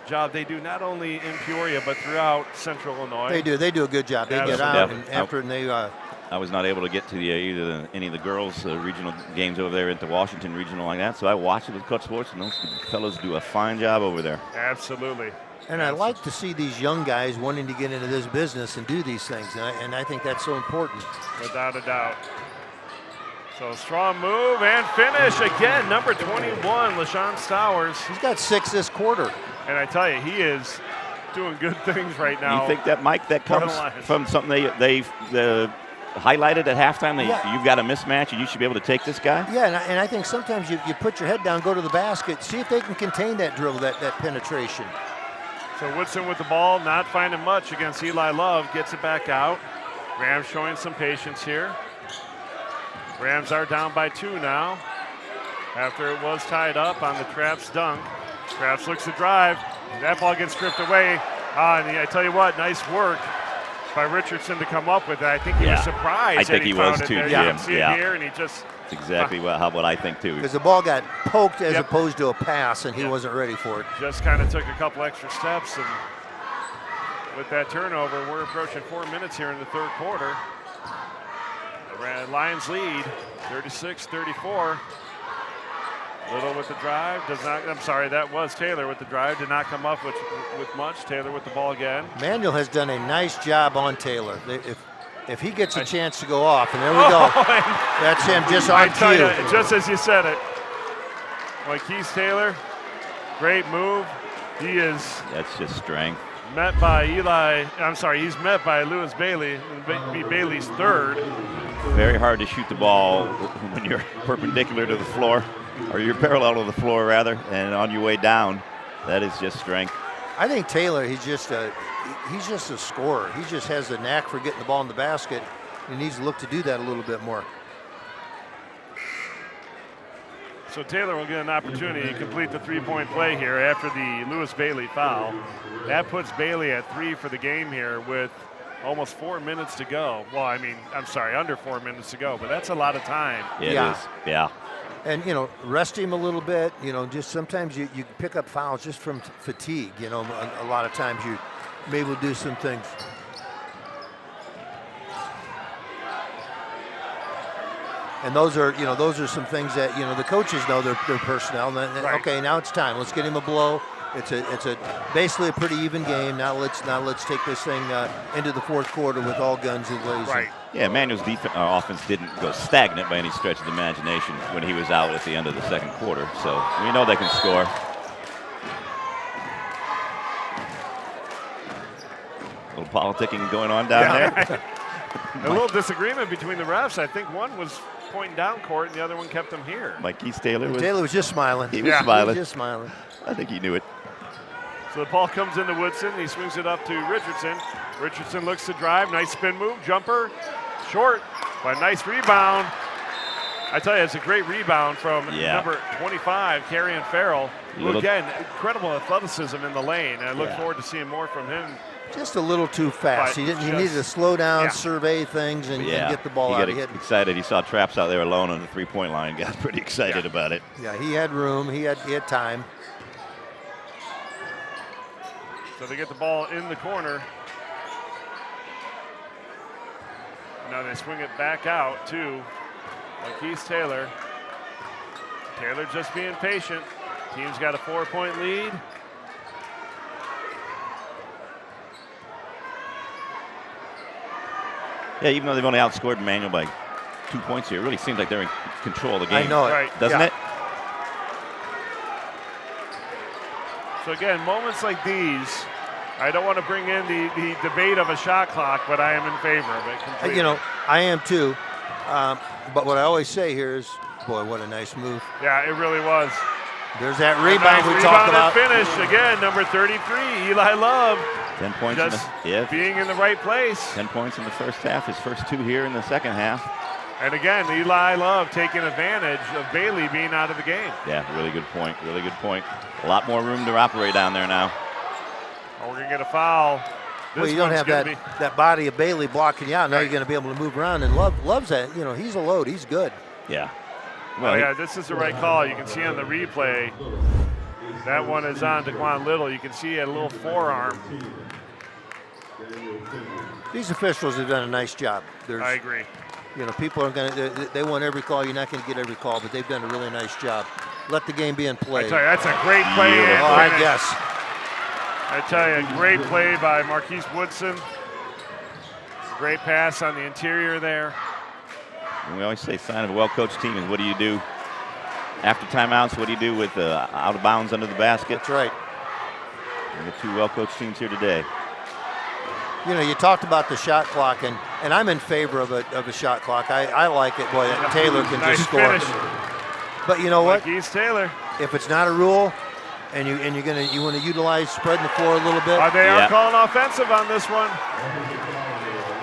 job they do not only in Peoria but throughout Central Illinois. They do a good job. They get out and after and they. I was not able to get to either any of the girls' regional games over there into Washington regional like that, so I watched it with Clutch Sports, and those fellows do a fine job over there. Absolutely. And I like to see these young guys wanting to get into this business and do these things, and I think that's so important. Without a doubt. So strong move and finish again. Number 21, LaShawn Stowers. He's got 6 this quarter. And I tell you, he is doing good things right now. You think that, Mike, that comes from something they highlighted at halftime? You've got a mismatch and you should be able to take this guy? Yeah, and I think sometimes you put your head down, go to the basket, see if they can contain that dribble, that penetration. So Woodson with the ball, not finding much against Eli Love, gets it back out. Rams showing some patience here. Rams are down by 2 now after it was tied up on the Traps dunk. Traps looks to drive. That ball gets stripped away. And I tell you what, nice work by Richardson to come up with it. I think he was surprised. I think he was too, Jim. You can see it here, and he just. That's exactly what I think too. Because the ball got poked as opposed to a pass, and he wasn't ready for it. Just kind of took a couple extra steps, and with that turnover, we're approaching 4 minutes here in the third quarter. The Lions lead, 36-34. Little with the drive, that was Taylor with the drive, did not come up with much. Taylor with the ball again. Manuel has done a nice job on Taylor. If he gets a chance to go off, and there we go. That's him just on cue. Just as you said it. Keith Taylor, great move. That's just strength. He's met by Lewis Bailey, Bailey's third. Very hard to shoot the ball when you're perpendicular to the floor, or you're parallel to the floor rather, and on your way down. That is just strength. I think Taylor, he's just a scorer. He just has the knack for getting the ball in the basket. He needs to look to do that a little bit more. So Taylor will get an opportunity to complete the three-point play here after the Lewis Bailey foul. That puts Bailey at 3 for the game here with almost 4 minutes to go. Well, under 4 minutes to go, but that's a lot of time. It is, yeah. And, rest him a little bit. Just sometimes you pick up fouls just from fatigue. A lot of times you may able to do some things. And those are some things that, the coaches know their personnel. And then, right. Okay, now it's time. Let's get him a blow. It's basically a pretty even game. Now let's take this thing into the fourth quarter with all guns blazing. Right. Yeah, Manuel's offense didn't go stagnant by any stretch of the imagination when he was out at the end of the second quarter. So we know they can score. A little politicking going on down there. A little disagreement between the refs. I think one was pointing down court and the other one kept him here. Keith Taylor was just smiling. He was smiling. He was just smiling. I think he knew it. So the ball comes into Woodson. He swings it up to Richardson. Richardson looks to drive. Nice spin move. Jumper. Short. But nice rebound. I tell you, it's a great rebound from number 25, Carrion Farrell. Who, again, incredible athleticism in the lane. And I look forward to seeing more from him. Just a little too fast. He needed to slow down, survey things, and get the ball out. He got excited. He saw Traps out there alone on the three-point line. Got pretty excited about it. Yeah, he had room. He had time. So they get the ball in the corner. Now they swing it back out to Keith Taylor. Taylor just being patient. Team's got a 4-point lead. Yeah, even though they've only outscored Manuel by 2 points here. It really seems like they're in control of the game. I know it. Right. Doesn't Yeah. it? So again, moments like these, I don't want to bring in the debate of a shot clock, but I am in favor of it completely. You know, I am too. But what I always say here is, boy, what a nice move. Yeah, it really was. There's that A rebound nice we talked rebound and about. finish again, number 33, Eli Love. 10 points Just being in the right place. 10 points in the first half. His first 2 here in the second half. And again, Eli Love taking advantage of Bailey being out of the game. Yeah, really good point. Really good point. A lot more room to operate down there now. Oh, we're going to get a foul. Well, you don't have that body of Bailey blocking you out. Now you're going to be able to move around. And Love's that. You know, he's a load. He's good. Yeah. Well, yeah, this is the right call. You can see on the replay, that one is on DeQuan Little. You can see he had a little forearm. These officials have done a nice job. I agree. You know, people are going to, they want every call. You're not going to get every call, but they've done a really nice job. Let the game be in play. I tell you, that's a great play. And I finish. guess. I tell you, great play by Marquise Woodson. Great pass on the interior there. And we always say sign of a well-coached team is what do you do after timeouts? What do you do with out of bounds under the basket? That's right. We got 2 well-coached teams here today. You know, you talked about the shot clock, and I'm in favor of a shot clock. I like it. Boy, Taylor can Nice just score. finish. But you know what? Marquise Taylor. If it's not a rule, and you want to utilize spreading the floor a little bit. They are calling offensive on this one.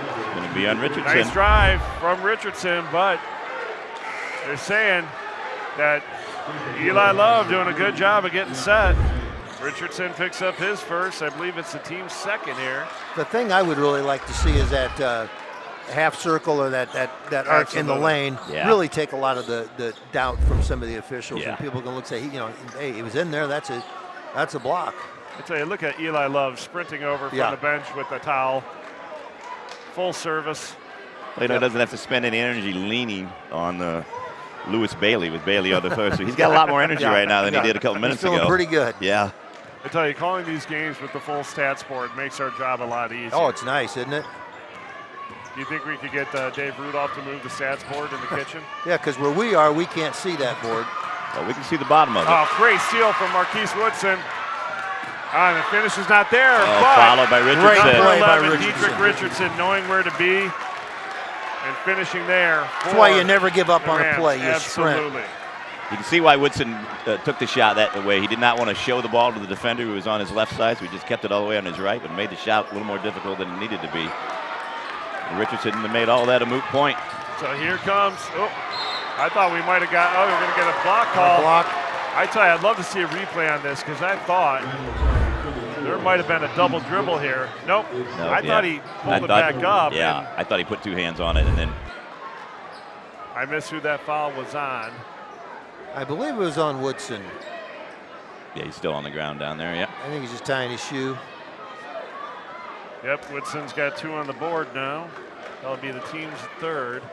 It's going to be on Richardson. Nice drive from Richardson, but they're saying that Eli Love doing a good job of getting set. Richardson picks up his first. I believe it's the team's second here. The thing I would really like to see is that half circle or that arc in the lane really take a lot of the doubt from some of the officials, and people can look and say, hey, he was in there. That's a block. I tell you, look at Eli Love sprinting over from the bench with the towel. Full service. Well, doesn't have to spend any energy leaning on Lewis Bailey with Bailey on the first. So he's got a lot more energy right now than he did a couple minutes ago. He's feeling pretty good. Yeah. I tell you, calling these games with the full stats board makes our job a lot easier. Oh, it's nice, isn't it? Do you think we could get Dave Rudolph to move the stats board in the kitchen? Yeah, because where we are, we can't see that board. Well, we can see the bottom of it. Oh, great steal from Marquise Woodson. And the finish is not there. But followed by Richardson. Number 11, Dietrich Richardson, knowing where to be and finishing there. That's why you never give up on a play. You Absolutely. sprint. You can see why Woodson took the shot that way. He did not want to show the ball to the defender who was on his left side, so he just kept it all the way on his right, but made the shot a little more difficult than it needed to be. And Richardson made all that a moot point. So here comes, I thought we might have got, we're going to get a block call. I tell you, I'd love to see a replay on this because I thought there might have been a double dribble here. Nope. I thought he pulled it back up. Yeah, I thought he put 2 hands on it, and then I missed who that foul was on. I believe it was on Woodson. Yeah, he's still on the ground down there, yeah. I think he's just tying his shoe. Yep, Woodson's got 2 on the board now. That'll be the team's third.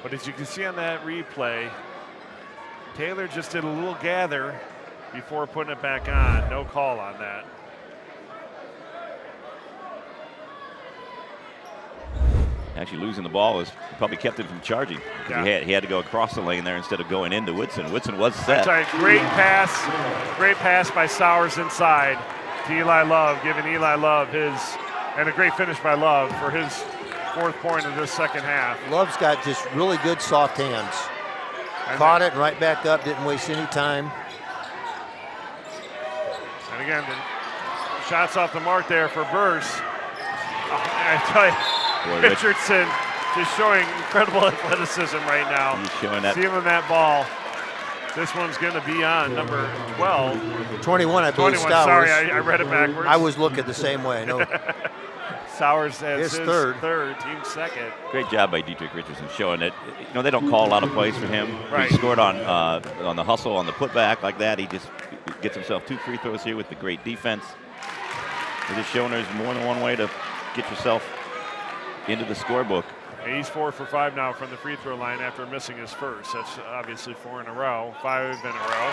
But as you can see on that replay, Taylor just did a little gather before putting it back on. No call on that. Actually losing the ball has probably kept him from charging. He had to go across the lane there instead of going into Woodson. Woodson was set. Great pass by Sowers inside to Eli Love, giving Eli Love and a great finish by Love for his 4th point of this second half. Love's got just really good soft hands. Caught it right back up, didn't waste any time. And again, the shots off the mark there for Burrs. I tell you, Richardson just showing incredible athleticism right now. He's showing that. Stealing that ball. This one's going to be on number 12. 21, I believe. 21, Sowers. sorry, I read it backwards. I was looking the same way, I know. Sowers has his third, team second. Great job by Dietrich Richardson showing it. They don't call a lot of plays for him. Right. He scored on the hustle, on the putback like that. He just gets himself 2 free throws here with the great defense. They're just showing there's more than one way to get yourself into the scorebook. And he's 4 for 5 now from the free throw line after missing his first. That's obviously 4 in a row, 5 in a row.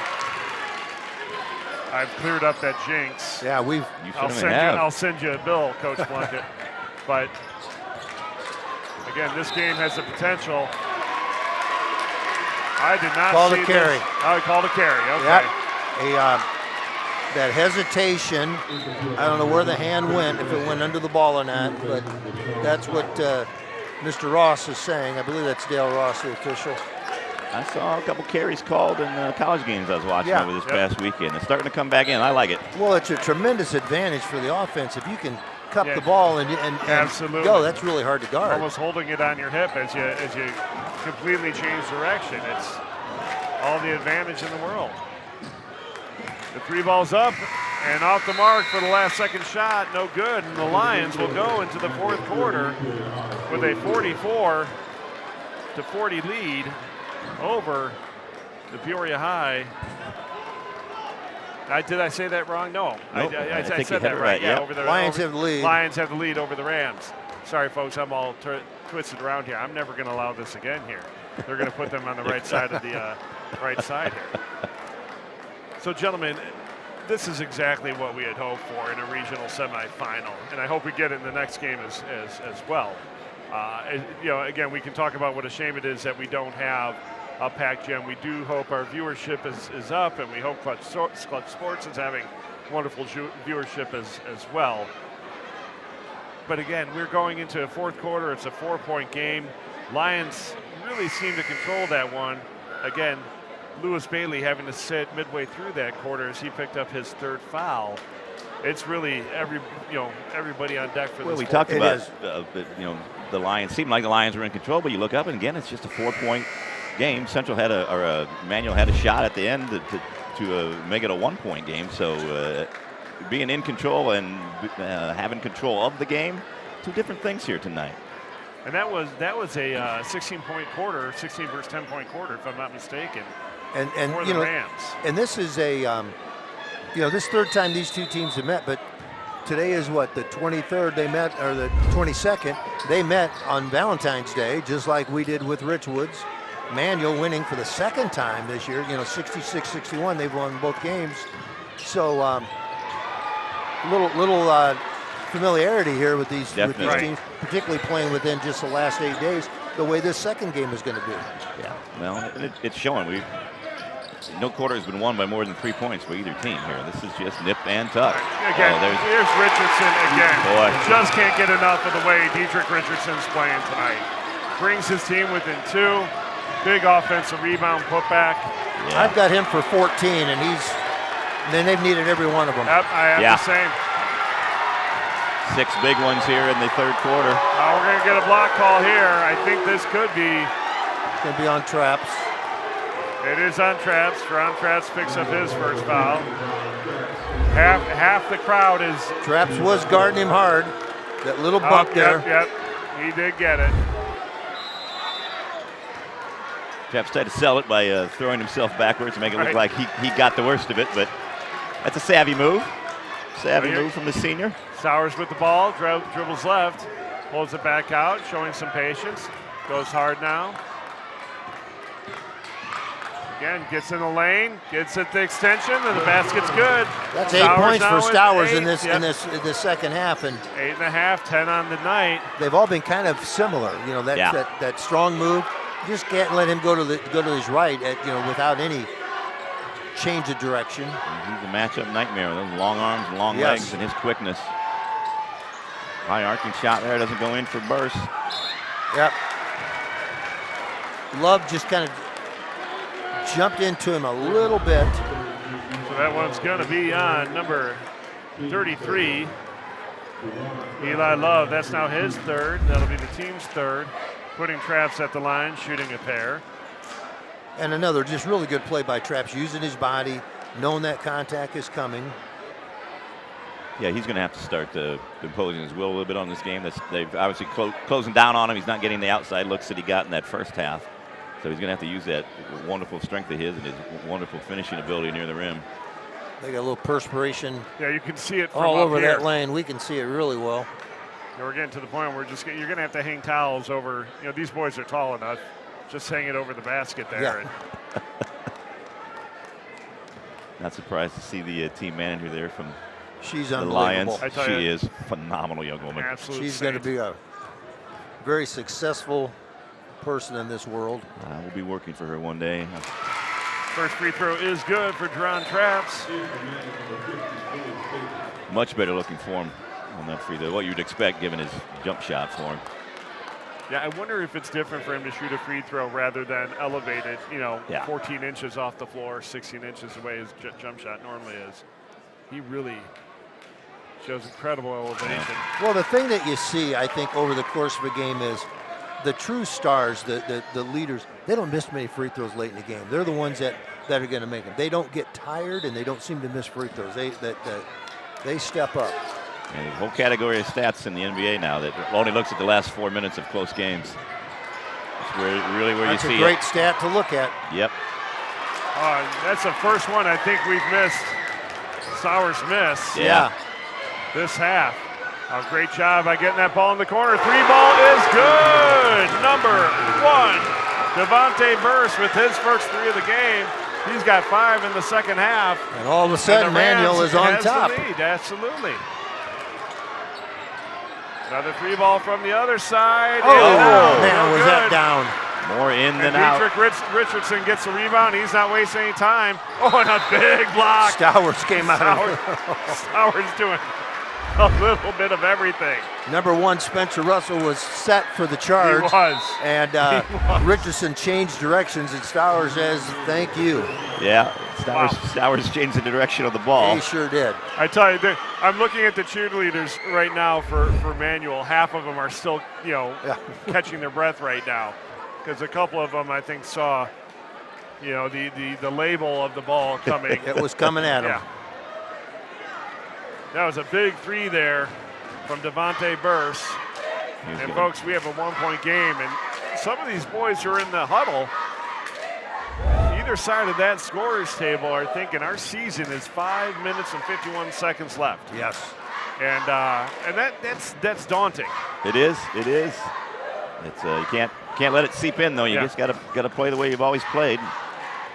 I've cleared up that jinx. Yeah, I'll send you a bill, Coach Plunkett. But Again, this game has the potential. I did not Called see a carry. This. Oh, he called a carry. Okay. Yep. That hesitation, I don't know where the hand went, if it went under the ball or not, but that's what Mr. Ross is saying. I believe that's Dale Ross, the official. I saw a couple carries called in college games I was watching over this past weekend. It's starting to come back in. I like it. Well, it's a tremendous advantage for the offense if you can cup the ball and absolutely go. That's really hard to guard. Almost holding it on your hip as you completely change direction. It's all the advantage in the world. The 3 ball's up and off the mark for the last second shot. No good. And the Lions will go into the 4th quarter with a 44-40 lead over the Peoria High. Did I say that wrong? No. Nope. I think said that right. Yeah, over the Lions have the lead. Lions have the lead over the Rams. Sorry, folks, I'm all twisted around here. I'm never going to allow this again here. They're going to put them on the right side of the right side here. So, gentlemen, this is exactly what we had hoped for in a regional semifinal, and I hope we get it in the next game as well. Again, we can talk about what a shame it is that we don't have a packed gym. We do hope our viewership is up, and we hope Clutch Sports is having wonderful viewership as well. But again, we're going into a 4th quarter. It's a 4-point game. Lions really seem to control that one. Again, Lewis Bailey having to sit midway through that quarter as he picked up his 3rd foul. It's really everybody on deck for this. Well, we talked about the Lions. Seemed like the Lions were in control, but you look up and again, it's just a 4-point game. Central had Manual had a shot at the end to make it a 1-point game. So being in control and having control of the game, 2 different things here tonight. And that was a 16-point quarter, 16 versus 10-point quarter, if I'm not mistaken. And for the Rams. And this is a this 3rd time these 2 teams have met, but today is what, the 23rd they met, or the 22nd. They met on Valentine's Day, just like we did with Richwoods. Manual winning for the 2nd time this year, 66-61. They've won both games. So little familiarity here with these teams, particularly playing within just the last 8 days, the way this 2nd game is going to be. Yeah, well, it's showing. No quarter has been won by more than 3 points for either team here. This is just nip and tuck. Again, here's Richardson again. Boy. Just can't get enough of the way Dietrich Richardson's playing tonight. Brings his team within 2. Big offensive rebound putback. Yeah. I've got him for 14, and then they've needed every one of them. Yep, I have the same. 6 big ones here in the 3rd quarter. We're going to get a block call here. I think this could be. It's going to be on Traps. It is on Traps. Ron Traps picks up his 1st foul. Half the crowd is. Traps was guarding him hard. That little buck there. Yep. He did get it. Traps tried to sell it by throwing himself backwards to make it look like he got the worst of it, but that's a savvy move. Move from the senior. Sowers with the ball, dribbles left, pulls it back out, showing some patience. Goes hard now. Again, gets in the lane, gets at the extension, and the basket's good. That's 8 points for Stowers in this 2nd half, and 8.5, 10 on the night. They've all been kind of similar. That strong move. You just can't let him go to his right without any change of direction. He's a matchup nightmare with those long arms and long legs and his quickness. High arcing shot there, doesn't go in for burst. Yep. Love just kind of jumped into him a little bit. So that one's going to be on number 33, Eli Love. That's now his 3rd. That'll be the team's 3rd. Putting Traps at the line, shooting a pair. And another just really good play by Traps, using his body, knowing that contact is coming. Yeah, he's going to have to start imposing his will a little bit on this game. They've obviously closing down on him. He's not getting the outside looks that he got in that 1st half. So he's going to have to use that wonderful strength of his and his wonderful finishing ability near the rim. They got a little perspiration. Yeah, you can see it from all over here. that lane. We can see it really well. We're getting to the point where you're going to have to hang towels over. These boys are tall enough. Just hang it over the basket there. Yeah. Not surprised to see the team manager there from She's the unbelievable. Lions. She is a phenomenal young woman. Absolutely. She's going to be very successful person in this world. I will be working for her one day. First free throw is good for Dron Traps. Much better looking form on that free throw. What you'd expect given his jump shot form. Yeah, I wonder if it's different for him to shoot a free throw rather than elevated, you know, Yeah. 14 inches off the floor, 16 inches away his jump shot normally is. He really shows incredible elevation. Well, the thing that you see, I think, over the course of a game is the true stars, the leaders, they don't miss many free throws late in the game. They're the ones that are going to make them. They don't get tired, and they don't seem to miss free throws. They step up. And the whole category of stats in the NBA now that only looks at the last 4 minutes of close games. That's where you That's see a it. great stat to look at. Yep. That's the first one I think we've missed. Sowers missed Yeah. this half. A great job by getting that ball in the corner. Three ball is good. Number 1, Devontae Burse with his first 3 of the game. He's got 5 in the second half. And all of a sudden, And the Rams Manuel is on has top. the lead, absolutely. Another 3 ball from the other side. Oh, man, was that down. More in And than out. Dietrich Richardson gets the rebound. He's not wasting any time. Oh, and a big block. Stowers came out. Stowers doing a little bit of everything. Number 1, Spencer Russell was set for the charge. He was. And He was. Richardson changed directions, and Stowers says, thank you. Yeah. Stowers changed the direction of the ball. He sure did. I tell you, I'm looking at the cheerleaders right now for Manuel. Half of them are still, you know, catching their breath right now, because a couple of them I think saw, you know, the label of the ball coming. It was coming at him. Yeah. That was a big 3 there from Devontae Burse. And folks, we have a 1-point game, and some of these boys who are in the huddle, either side of that scorer's table, are thinking our season is 5 minutes and 51 seconds left. Yes. And that's daunting. It is. It is. It's you can't let it seep in though. You just gotta play the way you've always played.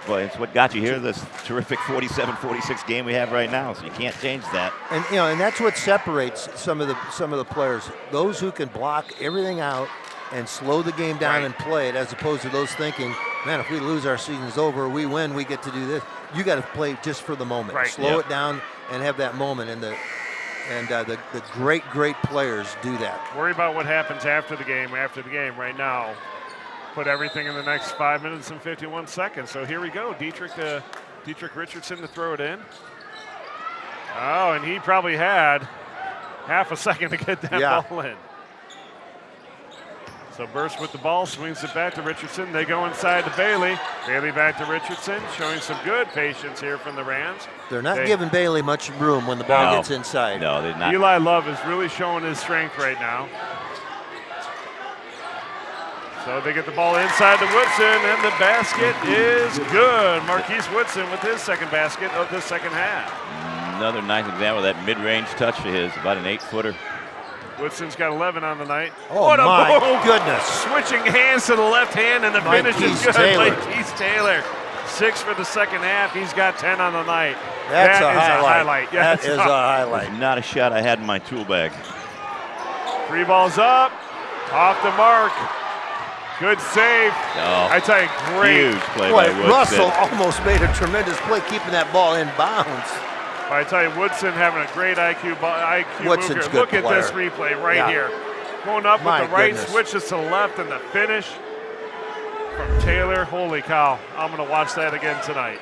But it's what got you here. This terrific 47-46 game we have right now. So you can't change that. And you know, and that's what separates some of the players. Those who can block everything out and slow the game down and play it, as opposed to those thinking, man, if we lose, our season's over. We win, we get to do this. You got to play just for the moment. Right. Slow it down and have that moment. And the great players do that. Worry about what happens after the game. Right now, put everything in the next 5 minutes and 51 seconds. So here we go. Dietrich Richardson to throw it in. Oh, and he probably had half a second to get that ball in. So Burst with the ball, swings it back to Richardson. They go inside to Bailey. Bailey back to Richardson, showing some good patience here from the Rams. They're not giving Bailey much room when the ball gets inside. No, they're not. Eli Love is really showing his strength right now. So they get the ball inside to Woodson, and the basket is good. Marquise Woodson with his second basket of the second half. Another nice example of that mid-range touch of his, about an 8-footer. Woodson's got 11 on the night. Oh, what a my boom. goodness. Switching hands to the left hand, and the finish is good. Taylor. Taylor, 6 for the second half. He's got 10 on the night. That's That a is highlight. Yes, That is a highlight. That's not a shot I had in my tool bag. 3 balls up, off the mark. Good save. Oh, I tell you, great. Huge play Boy, by Woodson. Russell almost made a tremendous play keeping that ball in bounds. I tell you, Woodson having a great IQ Woodson's move here. good Look at player. this replay right here. Going up My with the right, goodness. switches to the left, and the finish from Taylor. Holy cow. I'm going to watch that again tonight.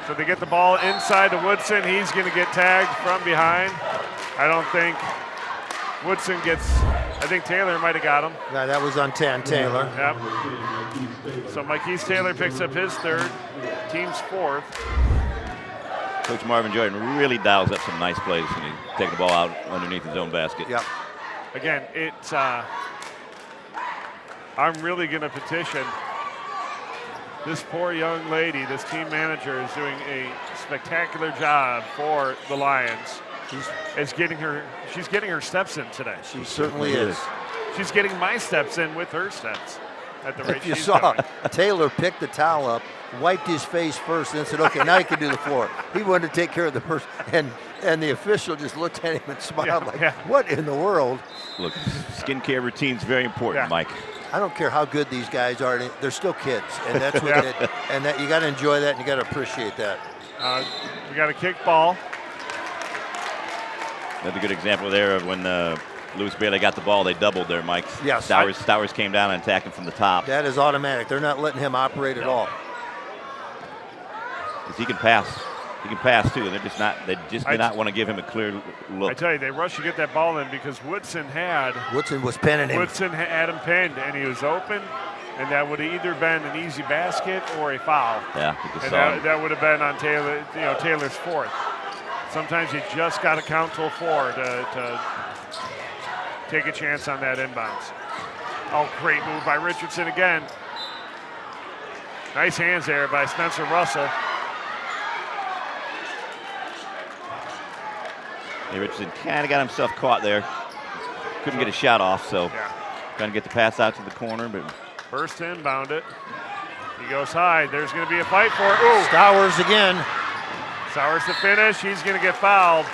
So they get the ball inside to Woodson. He's going to get tagged from behind. I don't think Woodson gets, I think Taylor might have got him. Yeah, that was on 10, Taylor. Yep. So Marquise Taylor picks up his 3rd, team's 4th. Coach Marvin Jordan really dials up some nice plays when he's taking the ball out underneath his own basket. Yep. Again, it's I'm really going to petition. This poor young lady, this team manager, is doing a spectacular job for the Lions. She's getting her steps in today. She certainly is. She's getting my steps in with her steps at the rate If you she's saw going. Taylor pick the towel up, wiped his face first, and said, okay, now you can do the floor. He wanted to take care of the person. And And the official just looked at him and smiled what in the world? Look, skincare routine's very important, Mike. I don't care how good these guys are; they're still kids, and that's what. And that you got to enjoy that, and you got to appreciate that. We got a kick ball. Another good example there of when Lewis Bailey got the ball, they doubled there, Mike. Yes. Stowers came down and attacked him from the top. That is automatic. They're not letting him operate at all. Because he can pass. He can pass too. They're just not. They just do not want to give him a clear look. I tell you, they rushed to get that ball in because Woodson was pinning him. Woodson had him pinned, and he was open, and that would have either been an easy basket or a foul. Yeah, and that would have been on Taylor. Taylor's fourth. Sometimes you just got to count till 4 to take a chance on that inbounds. Oh, great move by Richardson again. Nice hands there by Spencer Russell. Hey, Richardson kind of got himself caught there. Couldn't get a shot off, so trying to get the pass out to the corner. But first to inbound it. He goes high. There's going to be a fight for it. Ooh. Stowers again. Stowers to finish. He's going to get fouled.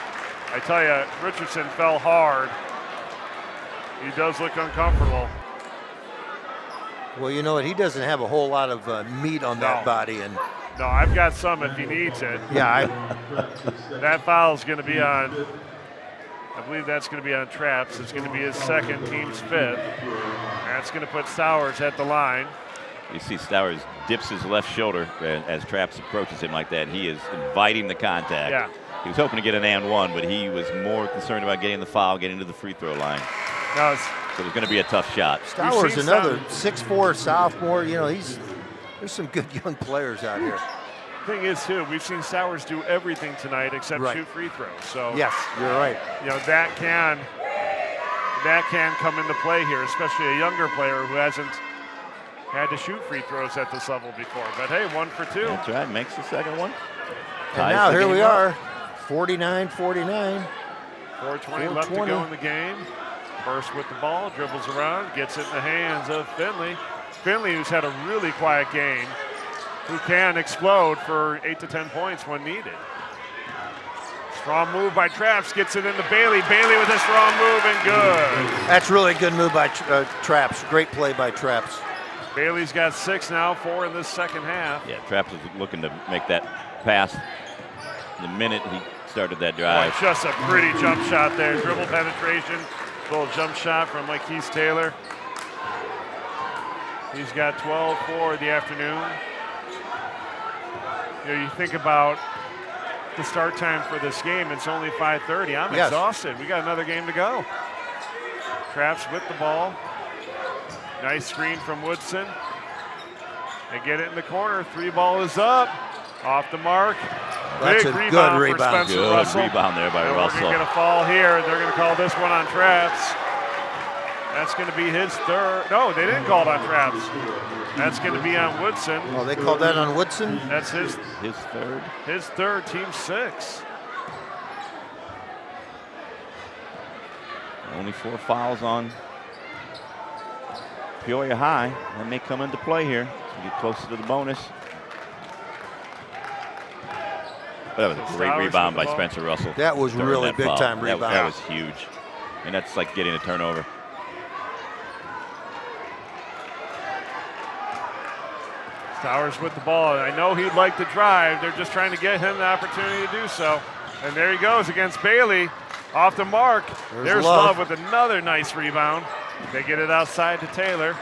I tell you, Richardson fell hard. He does look uncomfortable. Well, you know what? He doesn't have a whole lot of meat on that body, and no, I've got some if he needs it. Yeah, that foul is going to be on. I believe that's going to be on Traps. It's going to be his second, team's fifth. That's going to put Stowers at the line. You see Stowers dips his left shoulder as Traps approaches him like that. He is inviting the contact. Yeah. He was hoping to get an and one, but he was more concerned about getting the foul, getting to the free throw line. No, so it was going to be a tough shot. Stowers, another 6'4" sophomore. You know, there's some good young players out here. Thing is, too, we've seen Stowers do everything tonight except shoot free throws. So yes, you're right. You know, that can come into play here, especially a younger player who hasn't had to shoot free throws at this level before. But hey, 1 for 2. That's right, makes the second one. And now here we are, 49-49. 4:20 left to go in the game. Burst with the ball, dribbles around, gets it in the hands of Finley. Finley, who's had a really quiet game, who can explode for 8 to 10 points when needed. Strong move by Traps, gets it into Bailey. Bailey with a strong move and good. That's really good move by Traps. Great play by Traps. Bailey's got 6 now, 4 in this second half. Yeah, Traps was looking to make that pass the minute he started that drive. Boy, just a pretty jump shot there. Dribble penetration, little jump shot from Keith Taylor. He's got 12 for the afternoon. You know, you think about the start time for this game, it's only 5:30. I'm exhausted. We got another game to go. Traps with the ball. Nice screen from Woodson. They get it in the corner. 3 ball is up. Off the mark. That's Big a rebound good rebound. for Spencer Good Russell. rebound there by Russell. We're going to get a fall here. They're going to call this one on Traps. That's going to be his third. No, they didn't call it on Traps. That's going to be on Woodson. Oh, they called that on Woodson? That's his third. His third, team 6. Only 4 fouls on Peoria High. That may come into play here as we get closer to the bonus. But that was a great rebound by Spencer Russell. That was really big-time rebound. That was huge. And that's like getting a turnover. Stowers with the ball. I know he'd like to drive. They're just trying to get him the opportunity to do so. And there he goes against Bailey. Off the mark. There's Love with another nice rebound. They get it outside to Taylor.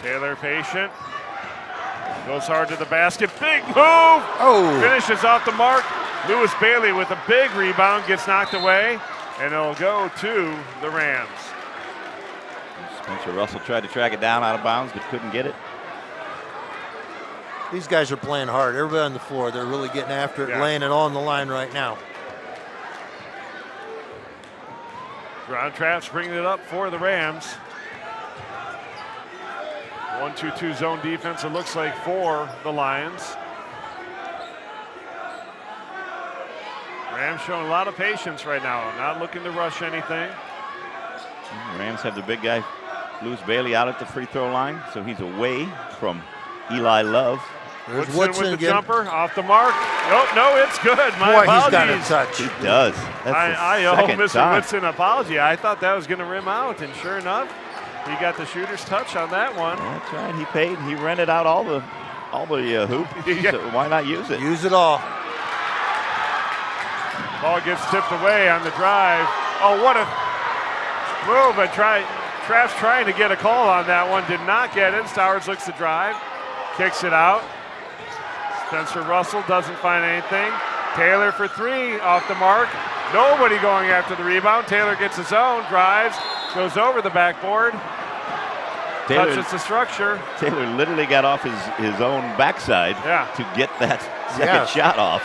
Taylor patient. Goes hard to the basket. Big move. Oh. Finishes off the mark. Lewis Bailey with a big rebound gets knocked away. And it'll go to the Rams. Spencer Russell tried to track it down out of bounds, but couldn't get it. These guys are playing hard. Everybody on the floor, they're really getting after it, laying it on the line right now. Ron Traps bringing it up for the Rams. 1-2-2 zone defense, it looks like, for the Lions. Rams showing a lot of patience right now, not looking to rush anything. Rams have the big guy, Lewis Bailey, out at the free throw line, so he's away from Eli Love. Woodson with the jumper, off the mark. Nope, no, it's good. My Boy, apologies. he's got a touch. He does. That's I the owe second Mr. time. Woodson an apology. I thought that was going to rim out, and sure enough, he got the shooter's touch on that one. That's right. He paid. He rented out all the hoop. Yeah. So why not use it? Use it all. Ball gets tipped away on the drive. Oh, what a move. Trapp's trying to get a call on that one. Did not get it. Stowers looks to drive. Kicks it out. Spencer Russell doesn't find anything. Taylor for three, off the mark. Nobody going after the rebound. Taylor gets his own, drives, goes over the backboard, touches the structure. Taylor literally got off his own backside to get that second shot off.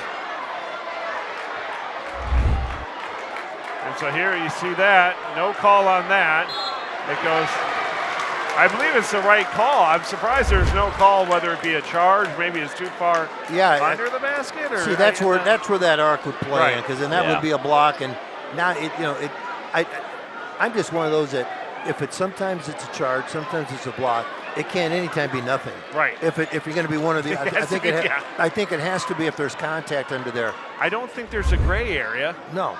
And so here you see that. No call on that. It goes, I believe it's the right call. I'm surprised there's no call, whether it be a charge, maybe it's too far under the basket. Or see, that's where that arc would play in, because then that would be a block. And now I'm just one of those that sometimes it's a charge, sometimes it's a block. It can't anytime be nothing. Right. If you're going to be one of the, I think it has to be if there's contact under there. I don't think there's a gray area. No.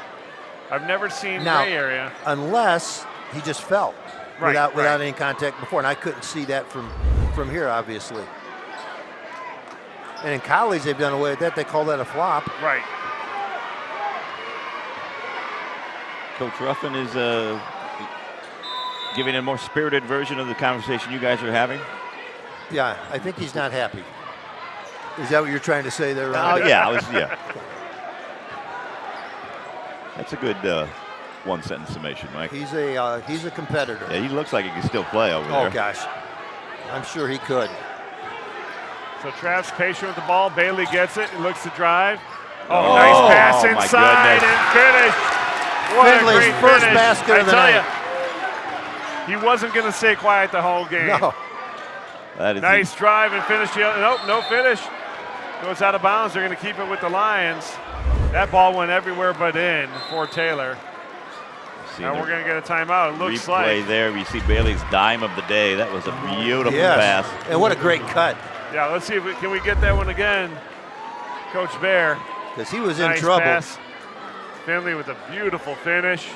I've never seen gray area. Unless he just fell without any contact before, and I couldn't see that from here, obviously. And in college, they've done away with that. They call that a flop. Right. Coach Ruffin is giving a more spirited version of the conversation you guys are having. Yeah, I think he's not happy. Is that what you're trying to say there, Ron? Oh, yeah. That's a good one-sentence summation, Mike. He's a competitor. Yeah, he looks like he can still play over there. Oh, gosh. I'm sure he could. So Trapp's patient with the ball. Bailey gets it and looks to drive. Oh, nice pass inside and finish. What Finley's a great first finish. basket of the I night. tell you, he wasn't going to stay quiet the whole game. No. That is nice drive and finish. Nope, no finish. Goes out of bounds. They're going to keep it with the Lions. That ball went everywhere but in for Taylor. Now we're going to get a timeout. It looks replay like. there. We see Bailey's dime of the day. That was a beautiful pass. And what a great cut. Yeah, let's see if can we get that one again, Coach Bear. Because he was nice in trouble. Pass. Finley with a beautiful finish.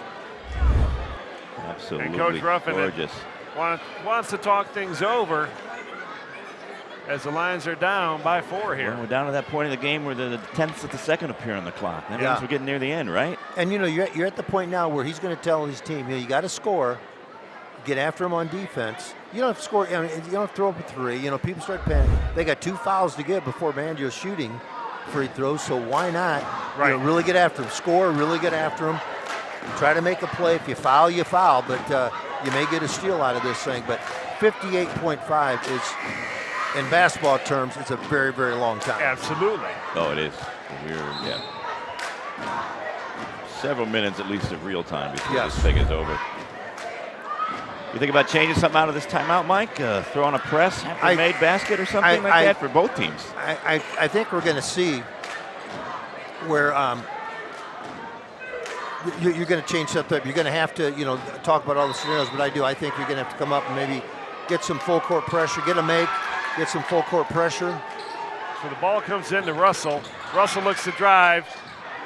Absolutely and Coach Ruffin gorgeous. Wants to talk things over as the Lions are down by 4 here. Well, we're down to that point of the game where the 10th of the second appear on the clock. That means we're getting near the end, right? And you're at the point now where he's going to tell his team, you got to score, get after him on defense. You don't have to score. You don't have to throw up a three. People start panicking. They got 2 fouls to give before Banjo's shooting free throws. So why not? Really get after him. Score. Really get after him. Try to make a play. If you foul, you foul. But you may get a steal out of this thing. But 58.5 is, in basketball terms, it's a very, very long time. Absolutely. Oh, it is. We're several minutes at least of real time before this thing is over. You think about changing something out of this timeout, Mike? Throwing a press after made basket or something like that for both teams? I think we're going to see where you're going to change something up. You're going to have to, talk about all the scenarios, but I think you're going to have to come up and maybe get some full court pressure, get some full court pressure. So the ball comes in to Russell. Russell looks to drive.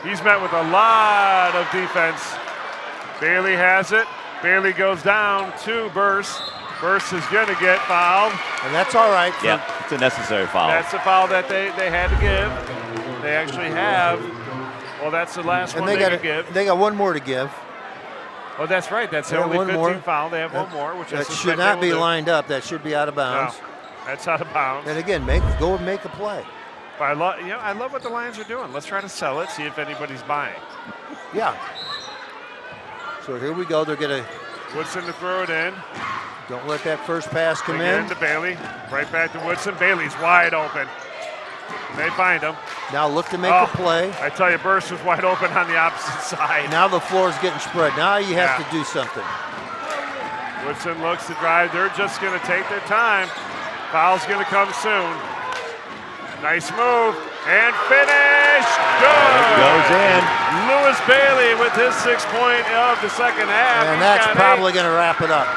He's met with a lot of defense. Bailey has it. Bailey goes down to Burst. Burst is going to get fouled. And that's all right. Yeah, it's a necessary foul. That's the foul that they had to give. They actually have. Well, that's the last one they could give. They got one more to give. Oh, that's right. That's the only 15 foul. They have one more, which that should not be lined up. That should be out of bounds. No, that's out of bounds. And again, go and make a play. But I love what the Lions are doing. Let's try to sell it, see if anybody's buying. Yeah. So here we go. They're going to. Woodson to throw it in. Don't let that first pass come in. To Bailey. Right back to Woodson. Bailey's wide open. They find him. Now look to make a play. I tell you, Burst was wide open on the opposite side. Now the floor is getting spread. Now you have to do something. Woodson looks to drive. They're just going to take their time. Foul's going to come soon. Nice move. And finish. Good. It goes in. Lewis Bailey with his 6th point of the second half. And that's probably going to wrap it up.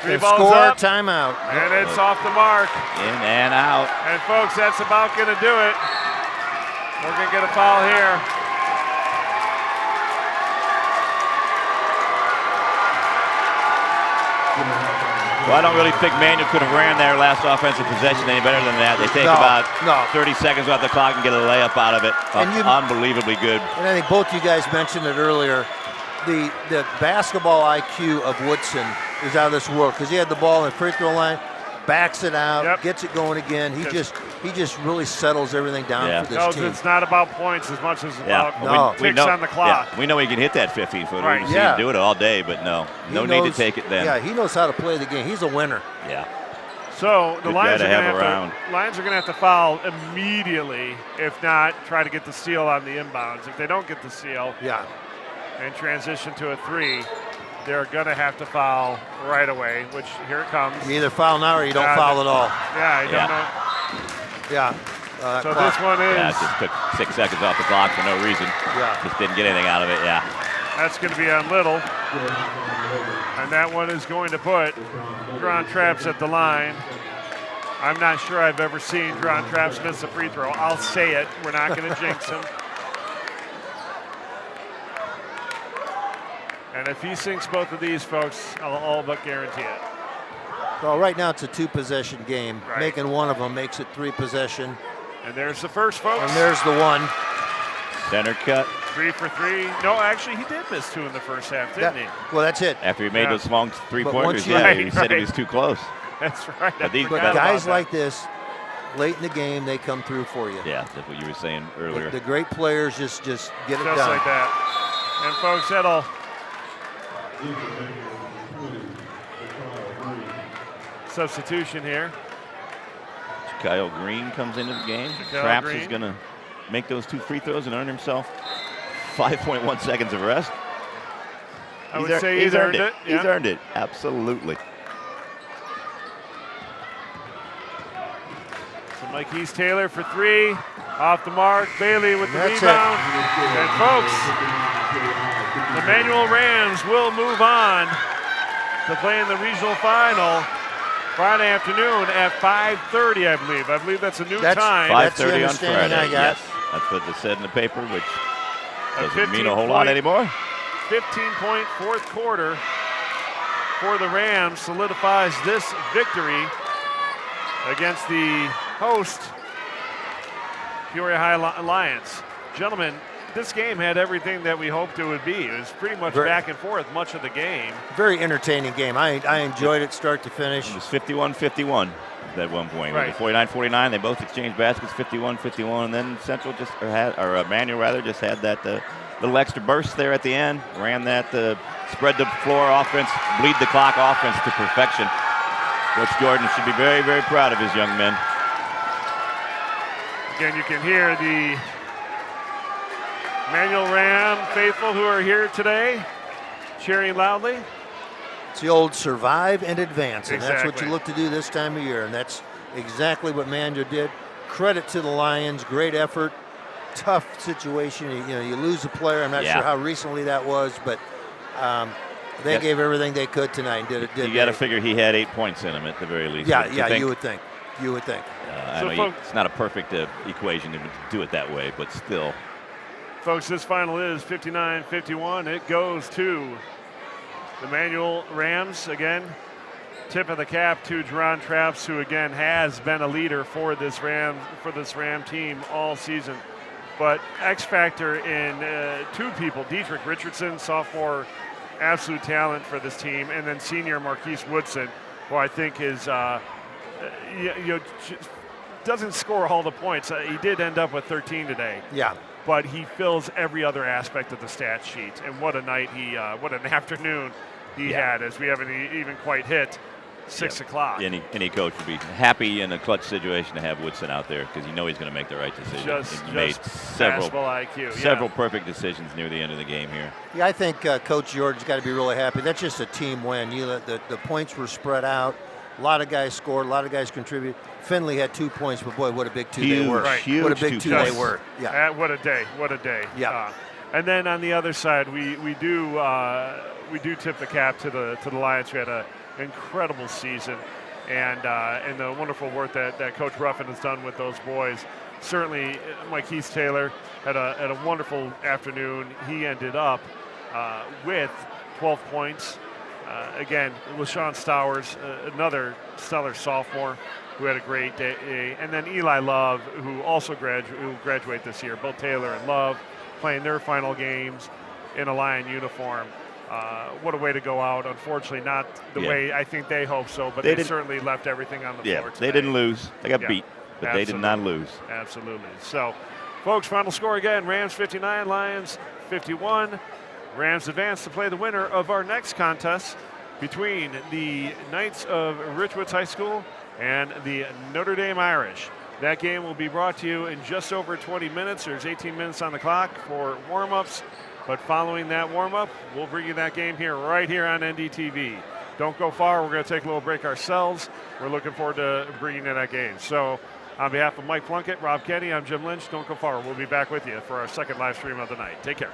Three And balls score, up. timeout. And it's off the mark. In and out. And folks, that's about going to do it. We're going to get a foul here. Well, I don't really think Manuel could have ran their last offensive possession any better than that. They take about 30 seconds off the clock and get a layup out of it. Unbelievably good. And I think both you guys mentioned it earlier. The basketball IQ of Woodson is out of this world because he had the ball in the free throw line, backs it out, gets it going again. He just really settles everything down for this team. It's not about points as much as about ticks on the clock. Yeah, we know he can hit that 50-footer. Right. We've seen him do it all day, but need to take it then. Yeah, he knows how to play the game. He's a winner. Yeah. So the Lions are going to have to foul immediately. If not, try to get the steal on the inbounds. If they don't get the steal, and transition to a three, they're going to have to foul right away, which here it comes. You either foul now or you don't foul at all. Yeah, I don't know. Yeah. So this one is. Yeah, it just took 6 seconds off the clock for no reason. Yeah. Just didn't get anything out of it, That's going to be on Little. And that one is going to put Dron Traps at the line. I'm not sure I've ever seen Dron Traps miss a free throw. I'll say it. We're not going to jinx him. And if he sinks both of these, folks, I'll all but guarantee it. Well, right now it's a 2-possession game. Right. Making one of them makes it 3-possession. And there's the first, folks. And there's the one. Center cut. 3 for 3. No, actually, he did miss 2 in the first half, didn't he? Well, that's it. After he made those long three-pointers, he said he was too close. That's right. But guys like this, late in the game, they come through for you. Yeah, that's what you were saying earlier. The great players just get it done. Just like that. And, folks, that'll... Substitution here. Kyle Green comes into the game. Kyle Traps Green is going to make those 2 free throws and earn himself 5.1 seconds of rest. I would say he's earned it. He's earned it, absolutely. So Mike Taylor for 3. Off the mark. Bailey with the rebound. And, folks, the Manual Rams will move on to play in the regional final Friday afternoon at 5:30, I believe. I believe that's a new time. 5:30 on Friday. Yes, that's what they said in the paper, which doesn't mean a whole lot anymore. 15-point fourth quarter for the Rams solidifies this victory against the host Peoria High Lions. Gentlemen, this game had everything that we hoped it would be. It was pretty much back and forth much of the game. Very entertaining game. I enjoyed it start to finish. It was 51-51 at one point. Right. With the 49-49, they both exchanged baskets, 51-51, and then Central Manual just had that little extra burst there at the end. Ran that spread the floor offense, bleed the clock offense to perfection. Coach Jordan should be very, very proud of his young men. Again, you can hear the Manual Ram faithful who are here today cheering loudly. It's the old survive and advance, and Exactly. that's what you look to do this time of year, and that's exactly what Manual did. Credit to the Lions, great effort, tough situation. You lose a player. I'm not sure how recently that was, but they gave everything they could tonight and did. You got to figure he had 8 points in him at the very least. You would think. I know it's not a perfect equation to do it that way, but still. Folks, this final is 59-51. It goes to the Manual Rams. Again, tip of the cap to Dron Traps, who again has been a leader for this Ram team all season. But X factor in 2 people: Dietrich Richardson, sophomore, absolute talent for this team, and then senior Marquise Woodson, who I think is doesn't score all the points. He did end up with 13 today. Yeah. But he fills every other aspect of the stat sheet. And what a night what an afternoon he had, as we haven't even quite hit 6 o'clock. Any coach would be happy in a clutch situation to have Woodson out there because you know he's going to make the right decision. He made several perfect decisions near the end of the game here. Yeah, I think Coach George's got to be really happy. That's just a team win. The points were spread out. A lot of guys scored. A lot of guys contributed. Finley had 2 points, but boy, what a big two they were. Right. What a big two they were. Yeah. What a day. What a day. Yeah. And then on the other side, we do tip the cap to the Lions. We had a incredible season, and the wonderful work that Coach Ruffin has done with those boys. Certainly, Mike Taylor had a wonderful afternoon. He ended up with 12 points. Again, LaShawn Stowers, another stellar sophomore who had a great day. And then Eli Love, who also graduate this year. Both Taylor and Love playing their final games in a Lion uniform. What a way to go out. Unfortunately, not the way I think they hoped so, but they certainly left everything on the floor today. They didn't lose. They got beat, but Absolutely. they did not lose. Absolutely. So, folks, final score again, Rams 59, Lions 51. Rams advance to play the winner of our next contest between the Knights of Richwoods High School and the Notre Dame Irish. That game will be brought to you in just over 20 minutes. There's 18 minutes on the clock for warm-ups, but following that warm-up, we'll bring you that game here, right here on NDTV. Don't go far. We're going to take a little break ourselves. We're looking forward to bringing you that game. So, on behalf of Mike Plunkett, Rob Kenny, I'm Jim Lynch. Don't go far. We'll be back with you for our second live stream of the night. Take care.